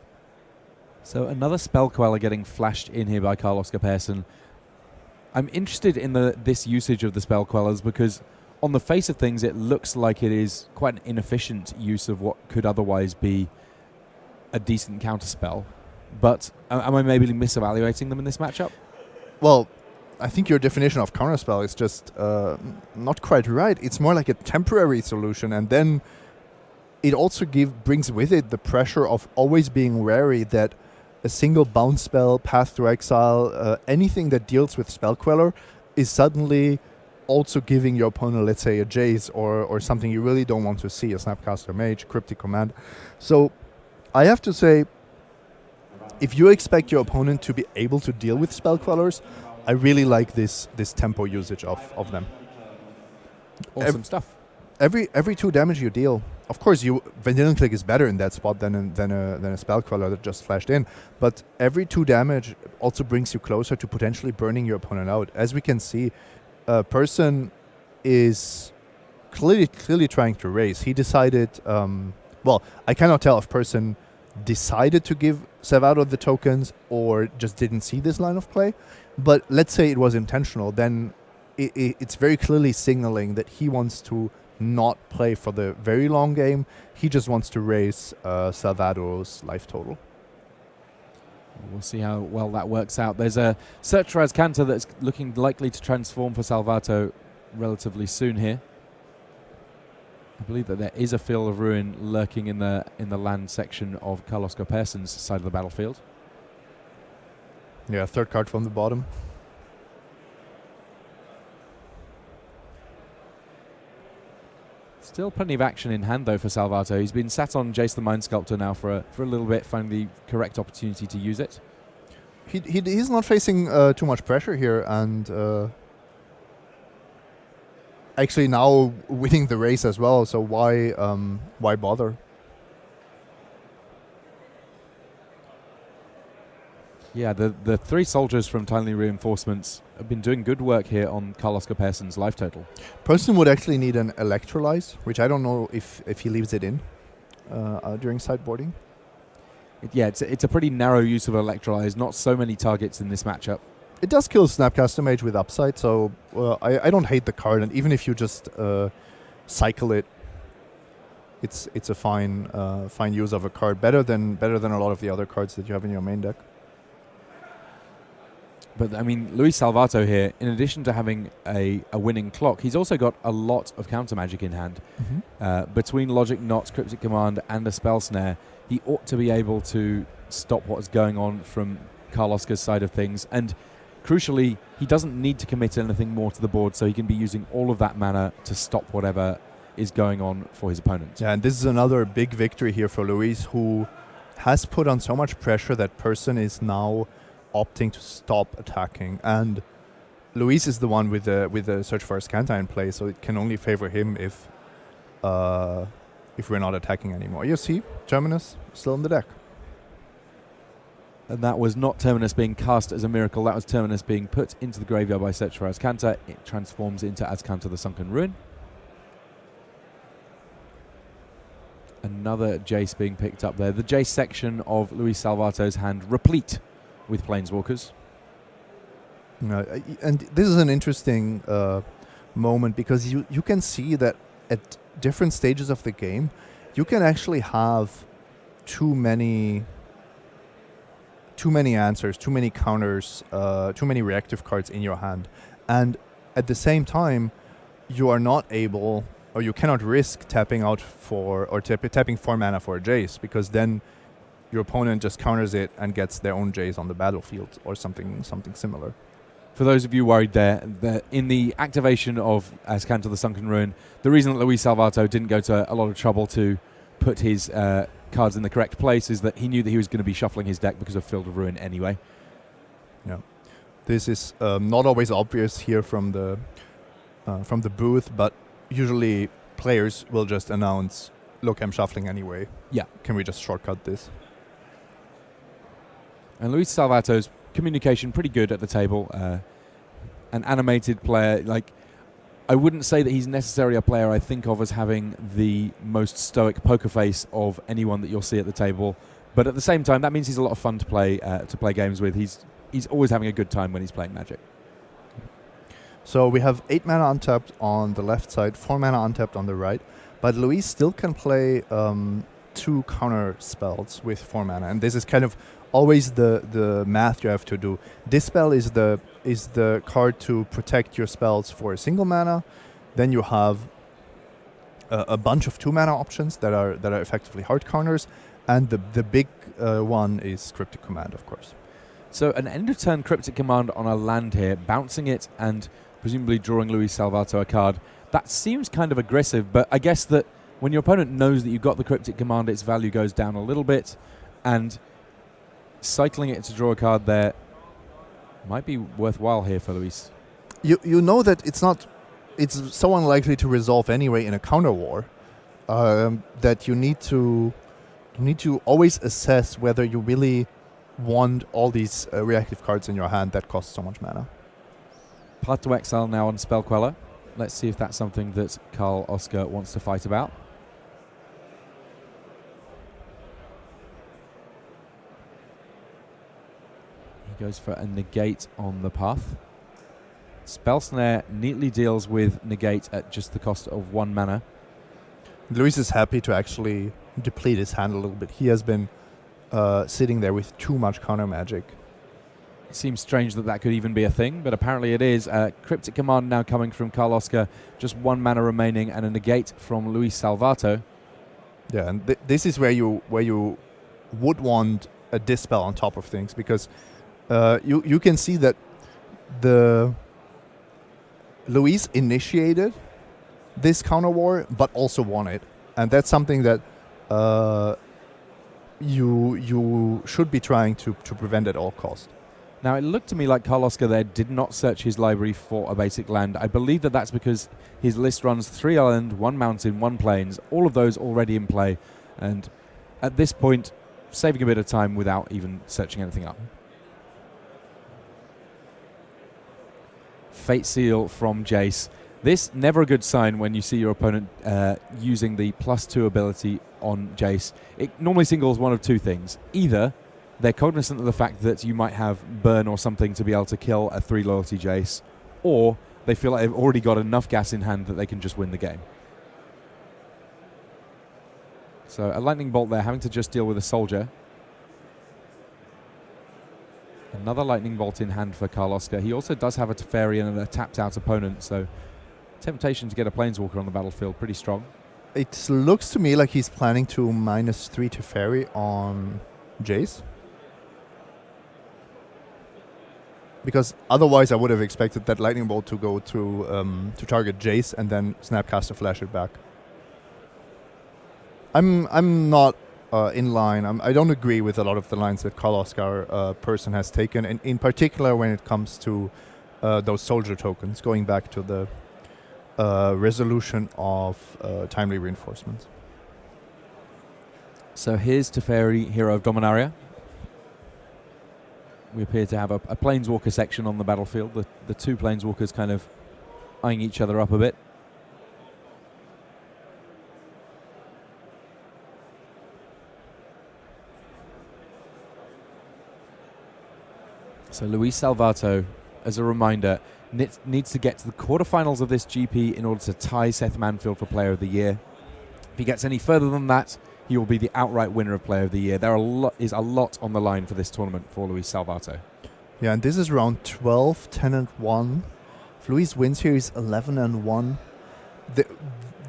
So another Spell Queller getting flashed in here by Karl-Oskar Persson. I'm interested in this usage of the Spell Quellers because on the face of things, it looks like it is quite an inefficient use of what could otherwise be a decent counterspell. But am I maybe misevaluating them in this matchup? Well, I think your definition of counterspell is just not quite right. It's more like a temporary solution, and then it also brings with it the pressure of always being wary that a single bounce spell, Path to Exile, anything that deals with Spell Queller is suddenly also giving your opponent, let's say, a Jace or something you really don't want to see, a Snapcaster Mage, Cryptic Command. So I have to say, if you expect your opponent to be able to deal with Spell Quellers, I really like this tempo usage of them. Awesome stuff. Every 2 damage you deal, of course, Vanilla Click is better in that spot than a Spell Queller that just flashed in, but every 2 damage also brings you closer to potentially burning your opponent out. As we can see, Person is clearly trying to raise. He decided, I cannot tell if Person decided to give Salvato the tokens or just didn't see this line of play, but let's say it was intentional, then it's very clearly signaling that he wants to not play for the very long game. He just wants to raise Salvato's life total. We'll see how well that works out. There's a Surtraz Cantor that's looking likely to transform for Salvato relatively soon here. I believe that there is a Field of Ruin lurking in the land section of Karl-Oskar Persson's side of the battlefield. Yeah, 3rd card from the bottom. Still plenty of action in hand, though, for Salvato. He's been sat on Jace the Mind Sculptor now for a little bit, finding the correct opportunity to use it. He's not facing too much pressure here, and actually now winning the race as well, so why bother? Yeah, the 3 soldiers from Timely Reinforcements have been doing good work here on Karl-Oskar Persson's life total. Person would actually need an Electrolyze, which I don't know if he leaves it in during sideboarding. It's a pretty narrow use of Electrolyze, not so many targets in this matchup. It does kill Snapcaster Mage with upside, so I don't hate the card, and even if you just cycle it, it's a fine use of a card, better than a lot of the other cards that you have in your main deck. But, I mean, Luis Salvato here, in addition to having a winning clock, he's also got a lot of counter magic in hand. Mm-hmm. Between Logic Knots, Cryptic Command, and a Spell Snare, he ought to be able to stop what's going on from Karl-Oskar's side of things. And crucially, he doesn't need to commit anything more to the board, so he can be using all of that mana to stop whatever is going on for his opponent. Yeah, and this is another big victory here for Luis, who has put on so much pressure that person is now opting to stop attacking. And Luis is the one with the Search for Azcanta in play, so it can only favor him if we're not attacking anymore. You see, Terminus still in the deck. And that was not Terminus being cast as a miracle, that was Terminus being put into the graveyard by Search for Azcanta. It transforms into Azcanta the Sunken Ruin. Another Jace being picked up there. The Jace section of Luis Salvato's hand replete with Planeswalkers. And this is an interesting moment, because you can see that at different stages of the game, you can actually have too many answers, too many counters, too many reactive cards in your hand. And at the same time, you are not able, or you cannot risk tapping out for, or tapping 4 mana for a Jace, because then your opponent just counters it and gets their own Jace on the battlefield or something similar. For those of you worried there, in the activation of Azcanta the Sunken Ruin, the reason that Luis Salvato didn't go to a lot of trouble to put his cards in the correct place is that he knew that he was going to be shuffling his deck because of Field of Ruin anyway. Yeah, this is not always obvious here from the booth, but usually players will just announce, look, I'm shuffling anyway. Yeah. Can we just shortcut this? And Luis Salvato's communication pretty good at the table. An animated player, I wouldn't say that he's necessarily a player I think of as having the most stoic poker face of anyone that you'll see at the table, but at the same time that means he's a lot of fun to play games with. He's always having a good time when he's playing Magic. So we have 8 mana untapped on the left side, 4 mana untapped on the right, but Luis still can play 2 counter spells with 4 mana, and this is kind of always the math you have to do. Dispel is the card to protect your spells for a single mana. Then you have a bunch of 2 mana options that are effectively hard counters, and the big one is Cryptic Command, of course. So an end of turn Cryptic Command on a land here, bouncing it and presumably drawing Luis Salvato a card. That seems kind of aggressive, but I guess that when your opponent knows that you've got the Cryptic Command, its value goes down a little bit, and cycling it to draw a card there might be worthwhile here for Luis. You know that it's so unlikely to resolve anyway in a counter war that you need to always assess whether you really want all these reactive cards in your hand that cost so much mana. Path to Exile now on Spell Queller. Let's see if that's something that Karl Oskar wants to fight about. He goes for a negate on the path. Spell Snare neatly deals with negate at just the cost of 1 mana. Luis is happy to actually deplete his hand a little bit. He has been sitting there with too much counter magic. It seems strange that could even be a thing, but apparently it is. Cryptic Command now coming from Karl Oskar, just 1 mana remaining, and a negate from Luis Salvato. Yeah, and this is where you would want a Dispel on top of things, because you can see that the Luis initiated this counter war, but also won it, and that's something that you should be trying to prevent at all cost. Now, it looked to me like Karl Oskar there did not search his library for a basic land. I believe that that's because his list runs 3 island, 1 mountain, 1 plains, all of those already in play, and at this point, saving a bit of time without even searching anything up. Fate Seal from Jace. This, never a good sign when you see your opponent using the +2 ability on Jace. It normally signals one of 2 things. Either they're cognizant of the fact that you might have burn or something to be able to kill a 3 loyalty Jace, or they feel like they've already got enough gas in hand that they can just win the game. So a lightning bolt there, having to just deal with a soldier. Another lightning bolt in hand for Karl Oskar. He also does have a Teferi and a tapped out opponent, so temptation to get a Planeswalker on the battlefield, pretty strong. It looks to me like he's planning to -3 Teferi on Jace. because otherwise I would have expected that lightning bolt to go to target Jace and then Snapcaster flash it back. I'm not in line. I don't agree with a lot of the lines that Karl Oskar person has taken, and in particular when it comes to those soldier tokens, going back to the resolution of timely reinforcements. So here's Teferi, Hero of Dominaria. We appear to have a Planeswalker section on the battlefield. The two Planeswalkers kind of eyeing each other up a bit. So Luis Salvato, as a reminder, needs to get to the quarterfinals of this GP in order to tie Seth Manfield for Player of the Year. If he gets any further than that, he will be the outright winner of Player of the Year. There is a lot on the line for this tournament for Luis Salvato. Yeah, and this is round 12, 10-1. If Luis wins here, he's 11-1.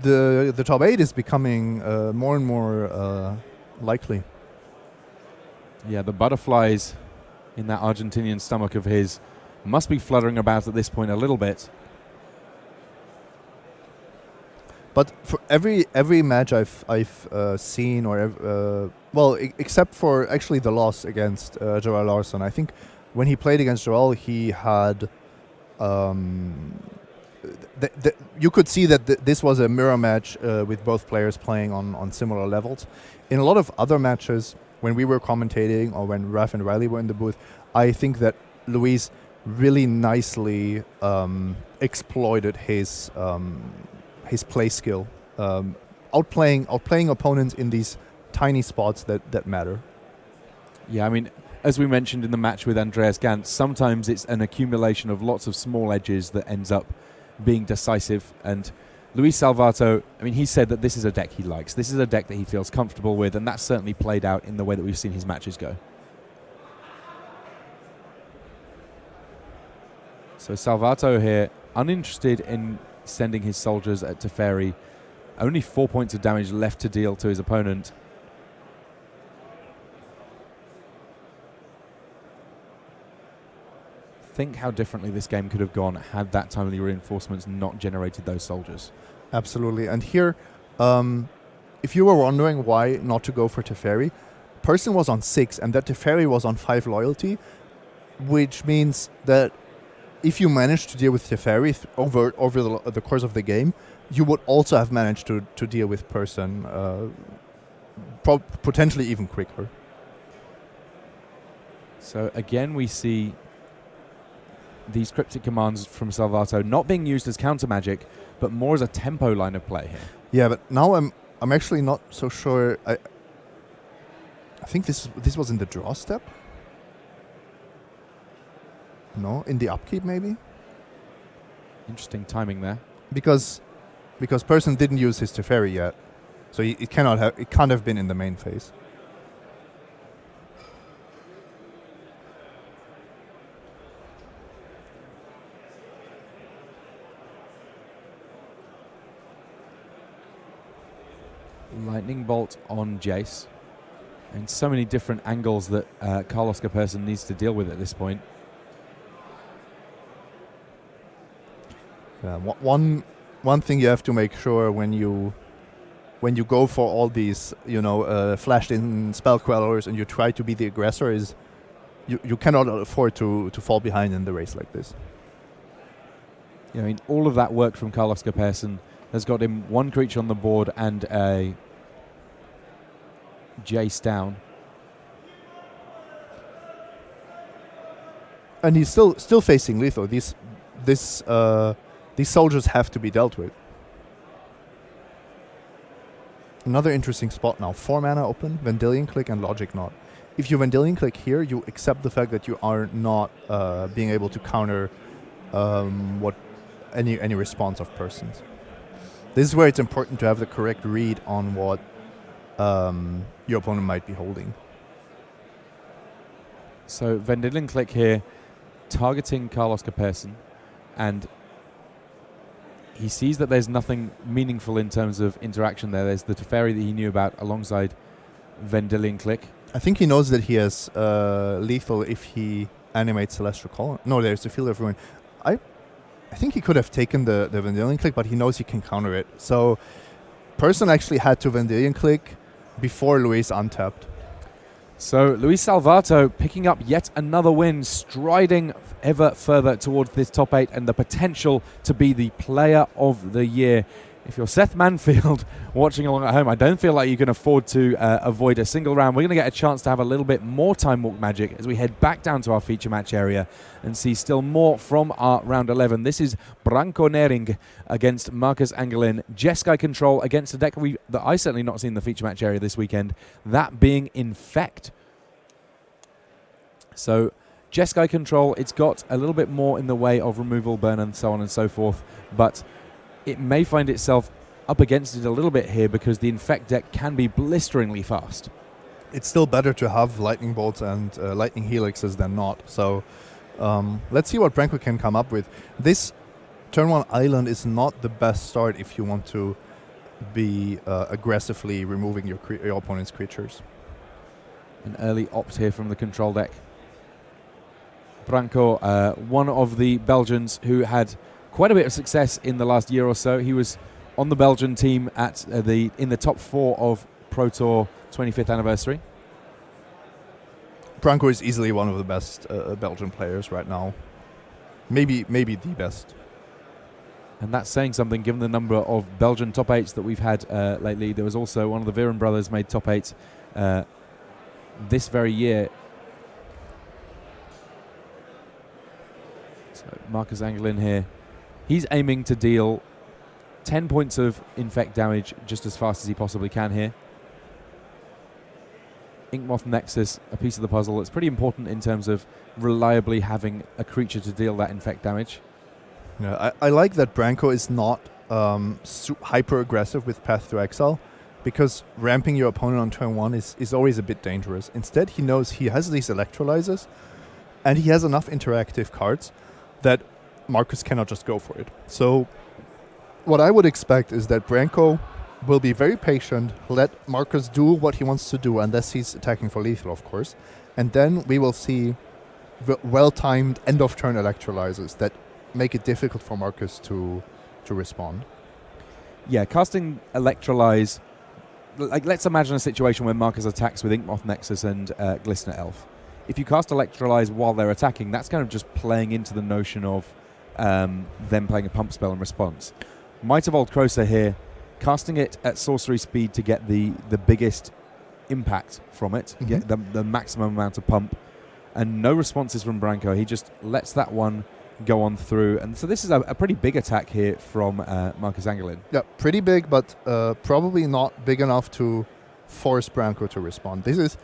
The top 8 is becoming more and more likely. Yeah, the butterflies in that Argentinian stomach of his must be fluttering about at this point a little bit. But for every match I've seen, or except for actually the loss against Joel Larsson, I think when he played against Joel, he had you could see that this was a mirror match with both players playing on similar levels. In a lot of other matches, when we were commentating or when Raf and Riley were in the booth, I think that Luis really nicely exploited his play skill, outplaying opponents in these tiny spots that matter. Yeah, I mean, as we mentioned in the match with Andreas Gantz, sometimes it's an accumulation of lots of small edges that ends up being decisive. And Luis Salvato, I mean, he said that this is a deck he likes. This is a deck that he feels comfortable with, and that's certainly played out in the way that we've seen his matches go. So Salvato here, uninterested in sending his soldiers at Teferi. Only 4 points of damage left to deal to his opponent. Think how differently this game could have gone had that timely reinforcements not generated those soldiers. Absolutely. And here, if you were wondering why not to go for Teferi, person was on 6 and that Teferi was on 5 loyalty, which means that if you managed to deal with Teferi over the course of the game, you would also have managed to deal with person potentially even quicker. So again, we see these cryptic commands from Salvato not being used as counter magic, but more as a tempo line of play here. Yeah, but now I'm actually not so sure. I think this was in the draw step. No, in the upkeep maybe. Interesting timing there. Because person didn't use his Teferi yet, so it can't have been in the main phase. Lightning bolt on Jace, and so many different angles that Karl Oskar Persson needs to deal with at this point. One thing you have to make sure when you go for all these flashed in spell quellers and you try to be the aggressor is you cannot afford to fall behind in the race like this. I mean, all of that work from Karl Oskar Persson has got him one creature on the board and a Jace down. And he's still facing lethal. These soldiers have to be dealt with. Another interesting spot now. 4 mana open, Vendilion Click and Logic Knot. If you Vendilion Click here, you accept the fact that you are not being able to counter any response of persons. This is where it's important to have the correct read on what your opponent might be holding. So Vendilion Click here, targeting Karl Oskar Persson, and he sees that there's nothing meaningful in terms of interaction there. There's the Teferi that he knew about alongside Vendilion Click. I think he knows that he has lethal if he animate Celestial Colony. No, there's the Field of Ruin. I think he could have taken the Vendilion Click, but he knows he can counter it. So Person actually had to Vendilion Click before Luis untapped. So Luis Salvato picking up yet another win, striding ever further towards this top 8 and the potential to be the player of the year. If you're Seth Manfield watching along at home, I don't feel like you can afford to avoid a single round. We're going to get a chance to have a little bit more Time Walk magic as we head back down to our feature match area and see still more from our round 11. This is Branko Nering against Marcus Angelin. Jeskai Control against a deck that I certainly not seen in the feature match area this weekend, that being Infect. So Jeskai Control, it's got a little bit more in the way of removal, burn and so on and so forth, but it may find itself up against it a little bit here because the Infect deck can be blisteringly fast. It's still better to have Lightning Bolts and Lightning Helixes than not. So let's see what Branko can come up with. This turn 1 island is not the best start if you want to be aggressively removing your opponent's creatures. An early opt here from the control deck. Branko, one of the Belgians who had quite a bit of success in the last year or so. He was on the Belgian team at in the top 4 of Pro Tour 25th anniversary. Branko is easily one of the best Belgian players right now. Maybe the best. And that's saying something given the number of Belgian top 8s that we've had lately. There was also one of the Viren brothers made top 8 this very year. So Marcus Angelin here. He's aiming to deal 10 points of Infect damage just as fast as he possibly can here. Inkmoth Nexus, a piece of the puzzle that's pretty important in terms of reliably having a creature to deal that Infect damage. Yeah, I like that Branko is not hyper aggressive with Path to Exile, because ramping your opponent on turn 1 is always a bit dangerous. Instead, he knows he has these electrolyzers and he has enough interactive cards that Marcus cannot just go for it. So what I would expect is that Branko will be very patient, let Marcus do what he wants to do, unless he's attacking for lethal, of course. And then we will see well-timed end-of-turn electrolyzers that make it difficult for Marcus to respond. Yeah, casting Electrolyze, like let's imagine a situation where Marcus attacks with Inkmoth Nexus and Glistener Elf. If you cast Electrolyze while they're attacking, that's kind of just playing into the notion of them playing a pump spell in response. Might of Old Krosa here, casting it at sorcery speed to get the biggest impact from it, get the maximum amount of pump, and no responses from Branko. He just lets that one go on through. And so this is a pretty big attack here from Marcus Angelin. Yeah, pretty big, but probably not big enough to force Branko to respond. This is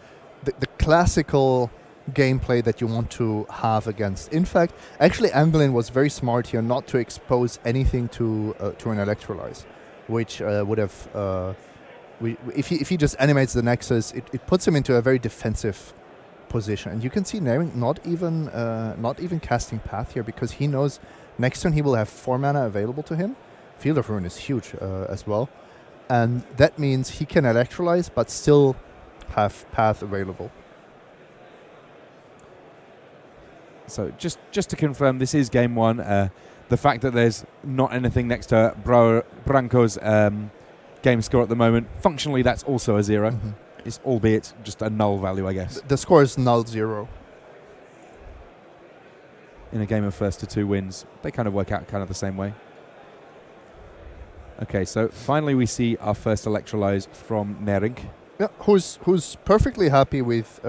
the classical gameplay that you want to have against Infect. Actually, Angelin was very smart here not to expose anything to an Electrolyze, which would have... if he just animates the Nexus, it puts him into a very defensive position. And you can see Nering not even casting Path here, because he knows next turn he will have 4 mana available to him. Field of Ruin is huge as well. And that means he can Electrolyze, but still have Path available. So just to confirm, this is game 1. The fact that there's not anything next to Branko's game score at the moment, functionally that's also a 0. It's albeit just a null value, I guess. The score is null 0. In a game of first to 2 wins, they kind of work out kind of the same way. Okay, so finally we see our first Electrolyze from Nering. Yeah, who's perfectly happy with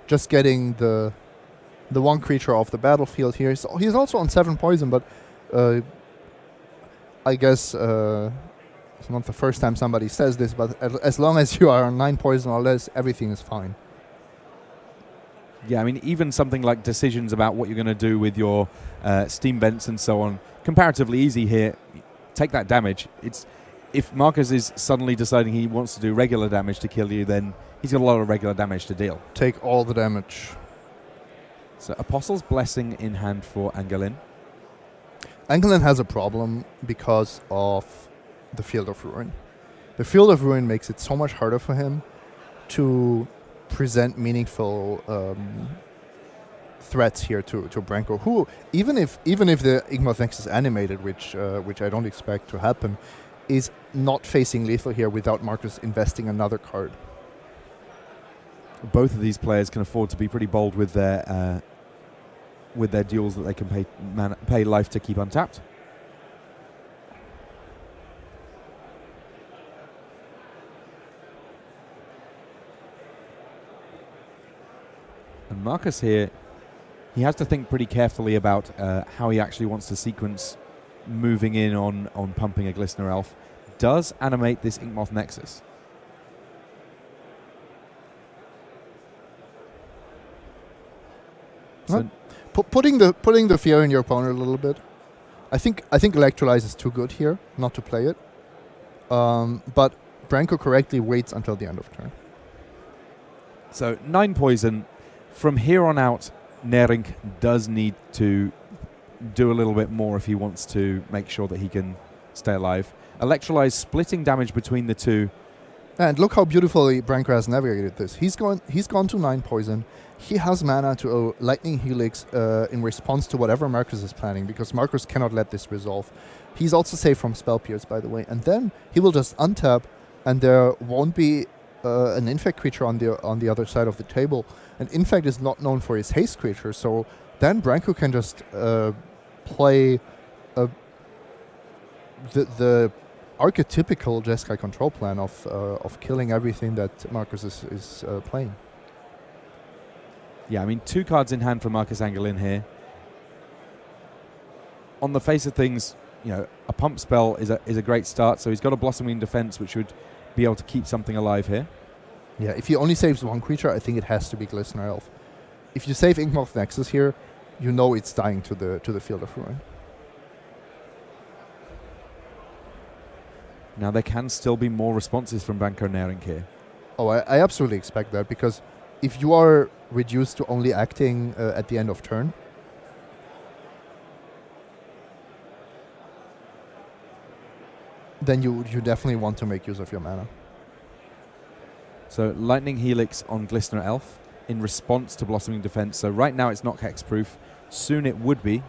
just getting the one creature off the battlefield here. He's also on 7 poison, but I guess it's not the first time somebody says this, but as long as you are on 9 poison or less, everything is fine. Yeah, I mean, even something like decisions about what you're going to do with your steam vents and so on, comparatively easy here. Take that damage. If Marcus is suddenly deciding he wants to do regular damage to kill you, then he's got a lot of regular damage to deal. Take all the damage. So Apostle's Blessing in hand for Angelin. Angelin has a problem because of the Field of Ruin. The Field of Ruin makes it so much harder for him to present meaningful threats here to Branko, who even if the Igmoth Nexus is animated, which I don't expect to happen, is not facing lethal here without Marcus investing another card. Both of these players can afford to be pretty bold with their duels that they can pay life to keep untapped. And Marcus here, he has to think pretty carefully about how he actually wants to sequence moving in on pumping a Glistener Elf. Does animate this Inkmoth Nexus. So putting the fear in your opponent a little bit. I think Electrolyze is too good here not to play it. But Branko correctly waits until the end of turn. So 9 poison. From here on out, Nerink does need to do a little bit more if he wants to make sure that he can stay alive. Electrolyze splitting damage between the two. And look how beautifully Branko has navigated this. He's gone to 9 poison. He has mana to Lightning Helix in response to whatever Marcus is planning, because Marcus cannot let this resolve. He's also safe from Spell Pierce, by the way. And then he will just untap, and there won't be an infect creature on the other side of the table. And infect is not known for his haste creature, so then Branko can just play the archetypical Jeskai control plan of killing everything that Marcus is playing. Yeah, I mean, 2 cards in hand for Marcus Angelin here. On the face of things, you know, a pump spell is a great start. So he's got a Blossoming Defense, which would be able to keep something alive here. Yeah, if he only saves 1 creature, I think it has to be Glistener Elf. If you save Inkmoth Nexus here, you know it's dying to the Field of Ruin. Now there can still be more responses from Branko Nerink here. Oh, I absolutely expect that, because if you are reduced to only acting at the end of turn, then you definitely want to make use of your mana. So Lightning Helix on Glistener Elf in response to Blossoming Defense. So right now it's not hexproof. Soon it would be.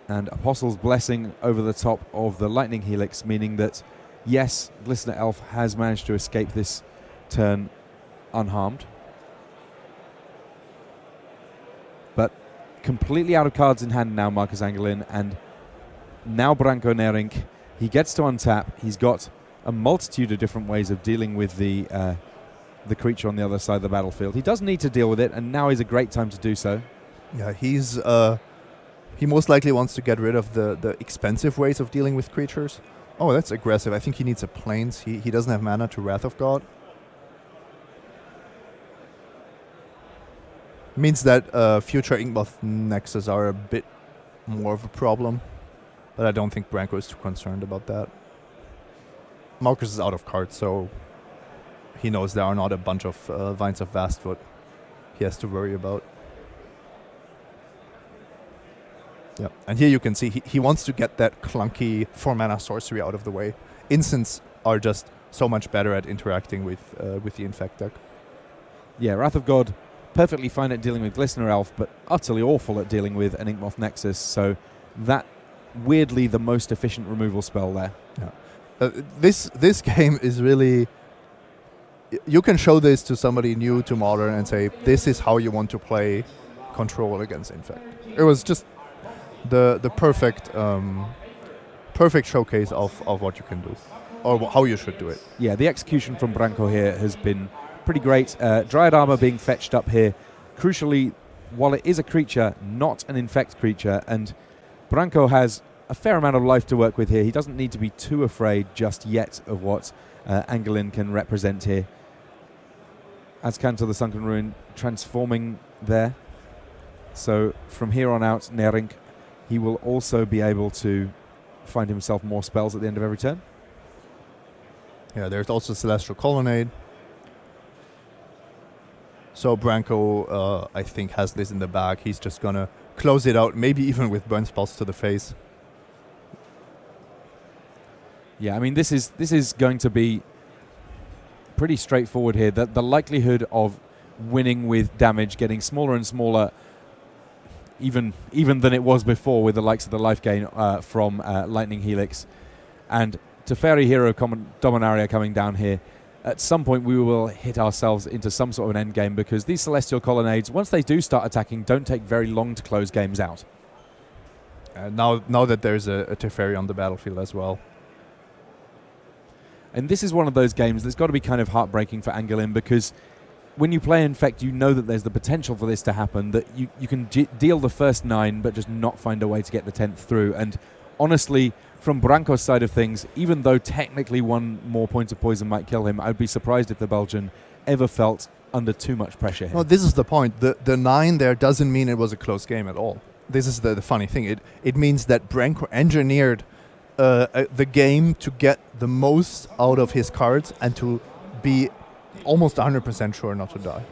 And Apostle's Blessing over the top of the Lightning Helix, meaning that, yes, Glistener Elf has managed to escape this turn unharmed. But completely out of cards in hand now, Marcus Angelin, and now Branko Nerink. He gets to untap. He's got a multitude of different ways of dealing with the creature on the other side of the battlefield. He does need to deal with it, and now is a great time to do so. Yeah, he most likely wants to get rid of the expensive ways of dealing with creatures. Oh, that's aggressive. I think he needs a Plains. He doesn't have mana to Wrath of God. Means that future Inkmoth Nexus are a bit more of a problem. But I don't think Branko is too concerned about that. Marcus is out of cards, so he knows there are not a bunch of Vines of Vastwood he has to worry about. Yeah, and here you can see he wants to get that clunky 4-mana sorcery out of the way. Instants are just so much better at interacting with the Infect deck. Yeah, Wrath of God, perfectly fine at dealing with Glistener Elf, but utterly awful at dealing with an Inkmoth Nexus, so that weirdly the most efficient removal spell there. Yeah. This game is really... You can show this to somebody new to Modern and say, this is how you want to play Control against Infect. It was just the perfect perfect showcase of what you can do, or how you should do it. Yeah, the execution from Branko here has been pretty great. Dryad Armor being fetched up here. Crucially, while it is a creature, not an Infect creature, and Branko has a fair amount of life to work with here. He doesn't need to be too afraid just yet of what Angelin can represent here. Azcan to the Sunken Ruin transforming there. So from here on out, Nerink, he will also be able to find himself more spells at the end of every turn. Yeah, there's also Celestial Colonnade. So Branko, I think, has this in the bag. He's just going to close it out, maybe even with Burn Spells to the face. Yeah, I mean, this is going to be pretty straightforward here. The likelihood of winning with damage getting smaller and smaller, even than it was before, with the likes of the life gain from Lightning Helix. And Teferi Hero Dominaria coming down here. At some point we will hit ourselves into some sort of an end game, because these Celestial Colonnades, once they do start attacking, don't take very long to close games out. Now that there's a Teferi on the battlefield as well. And this is one of those games that's got to be kind of heartbreaking for Angolim, because when you play Infect, you know that there's the potential for this to happen, that you can deal the first 9 but just not find a way to get the 10th through. And honestly, from Branko's side of things, even though technically 1 more point of poison might kill him, I'd be surprised if the Belgian ever felt under too much pressure here. No, this is the point. The 9 there doesn't mean it was a close game at all. This is the funny thing. It means that Branko engineered the game to get the most out of his cards and to be almost 100% sure not to die.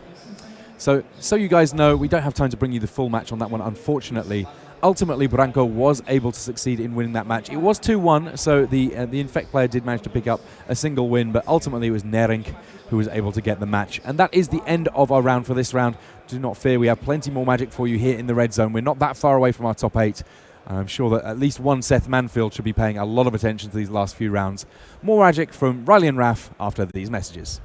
So you guys know, we don't have time to bring you the full match on that one, unfortunately. Ultimately, Branko was able to succeed in winning that match. It was 2-1, so the Infect player did manage to pick up a single win, but ultimately it was Nerink who was able to get the match. And that is the end of our round for this round. Do not fear, we have plenty more magic for you here in the red zone. We're not that far away from our top 8. I'm sure that at least one Seth Manfield should be paying a lot of attention to these last few rounds. More magic from Riley and Raf after these messages.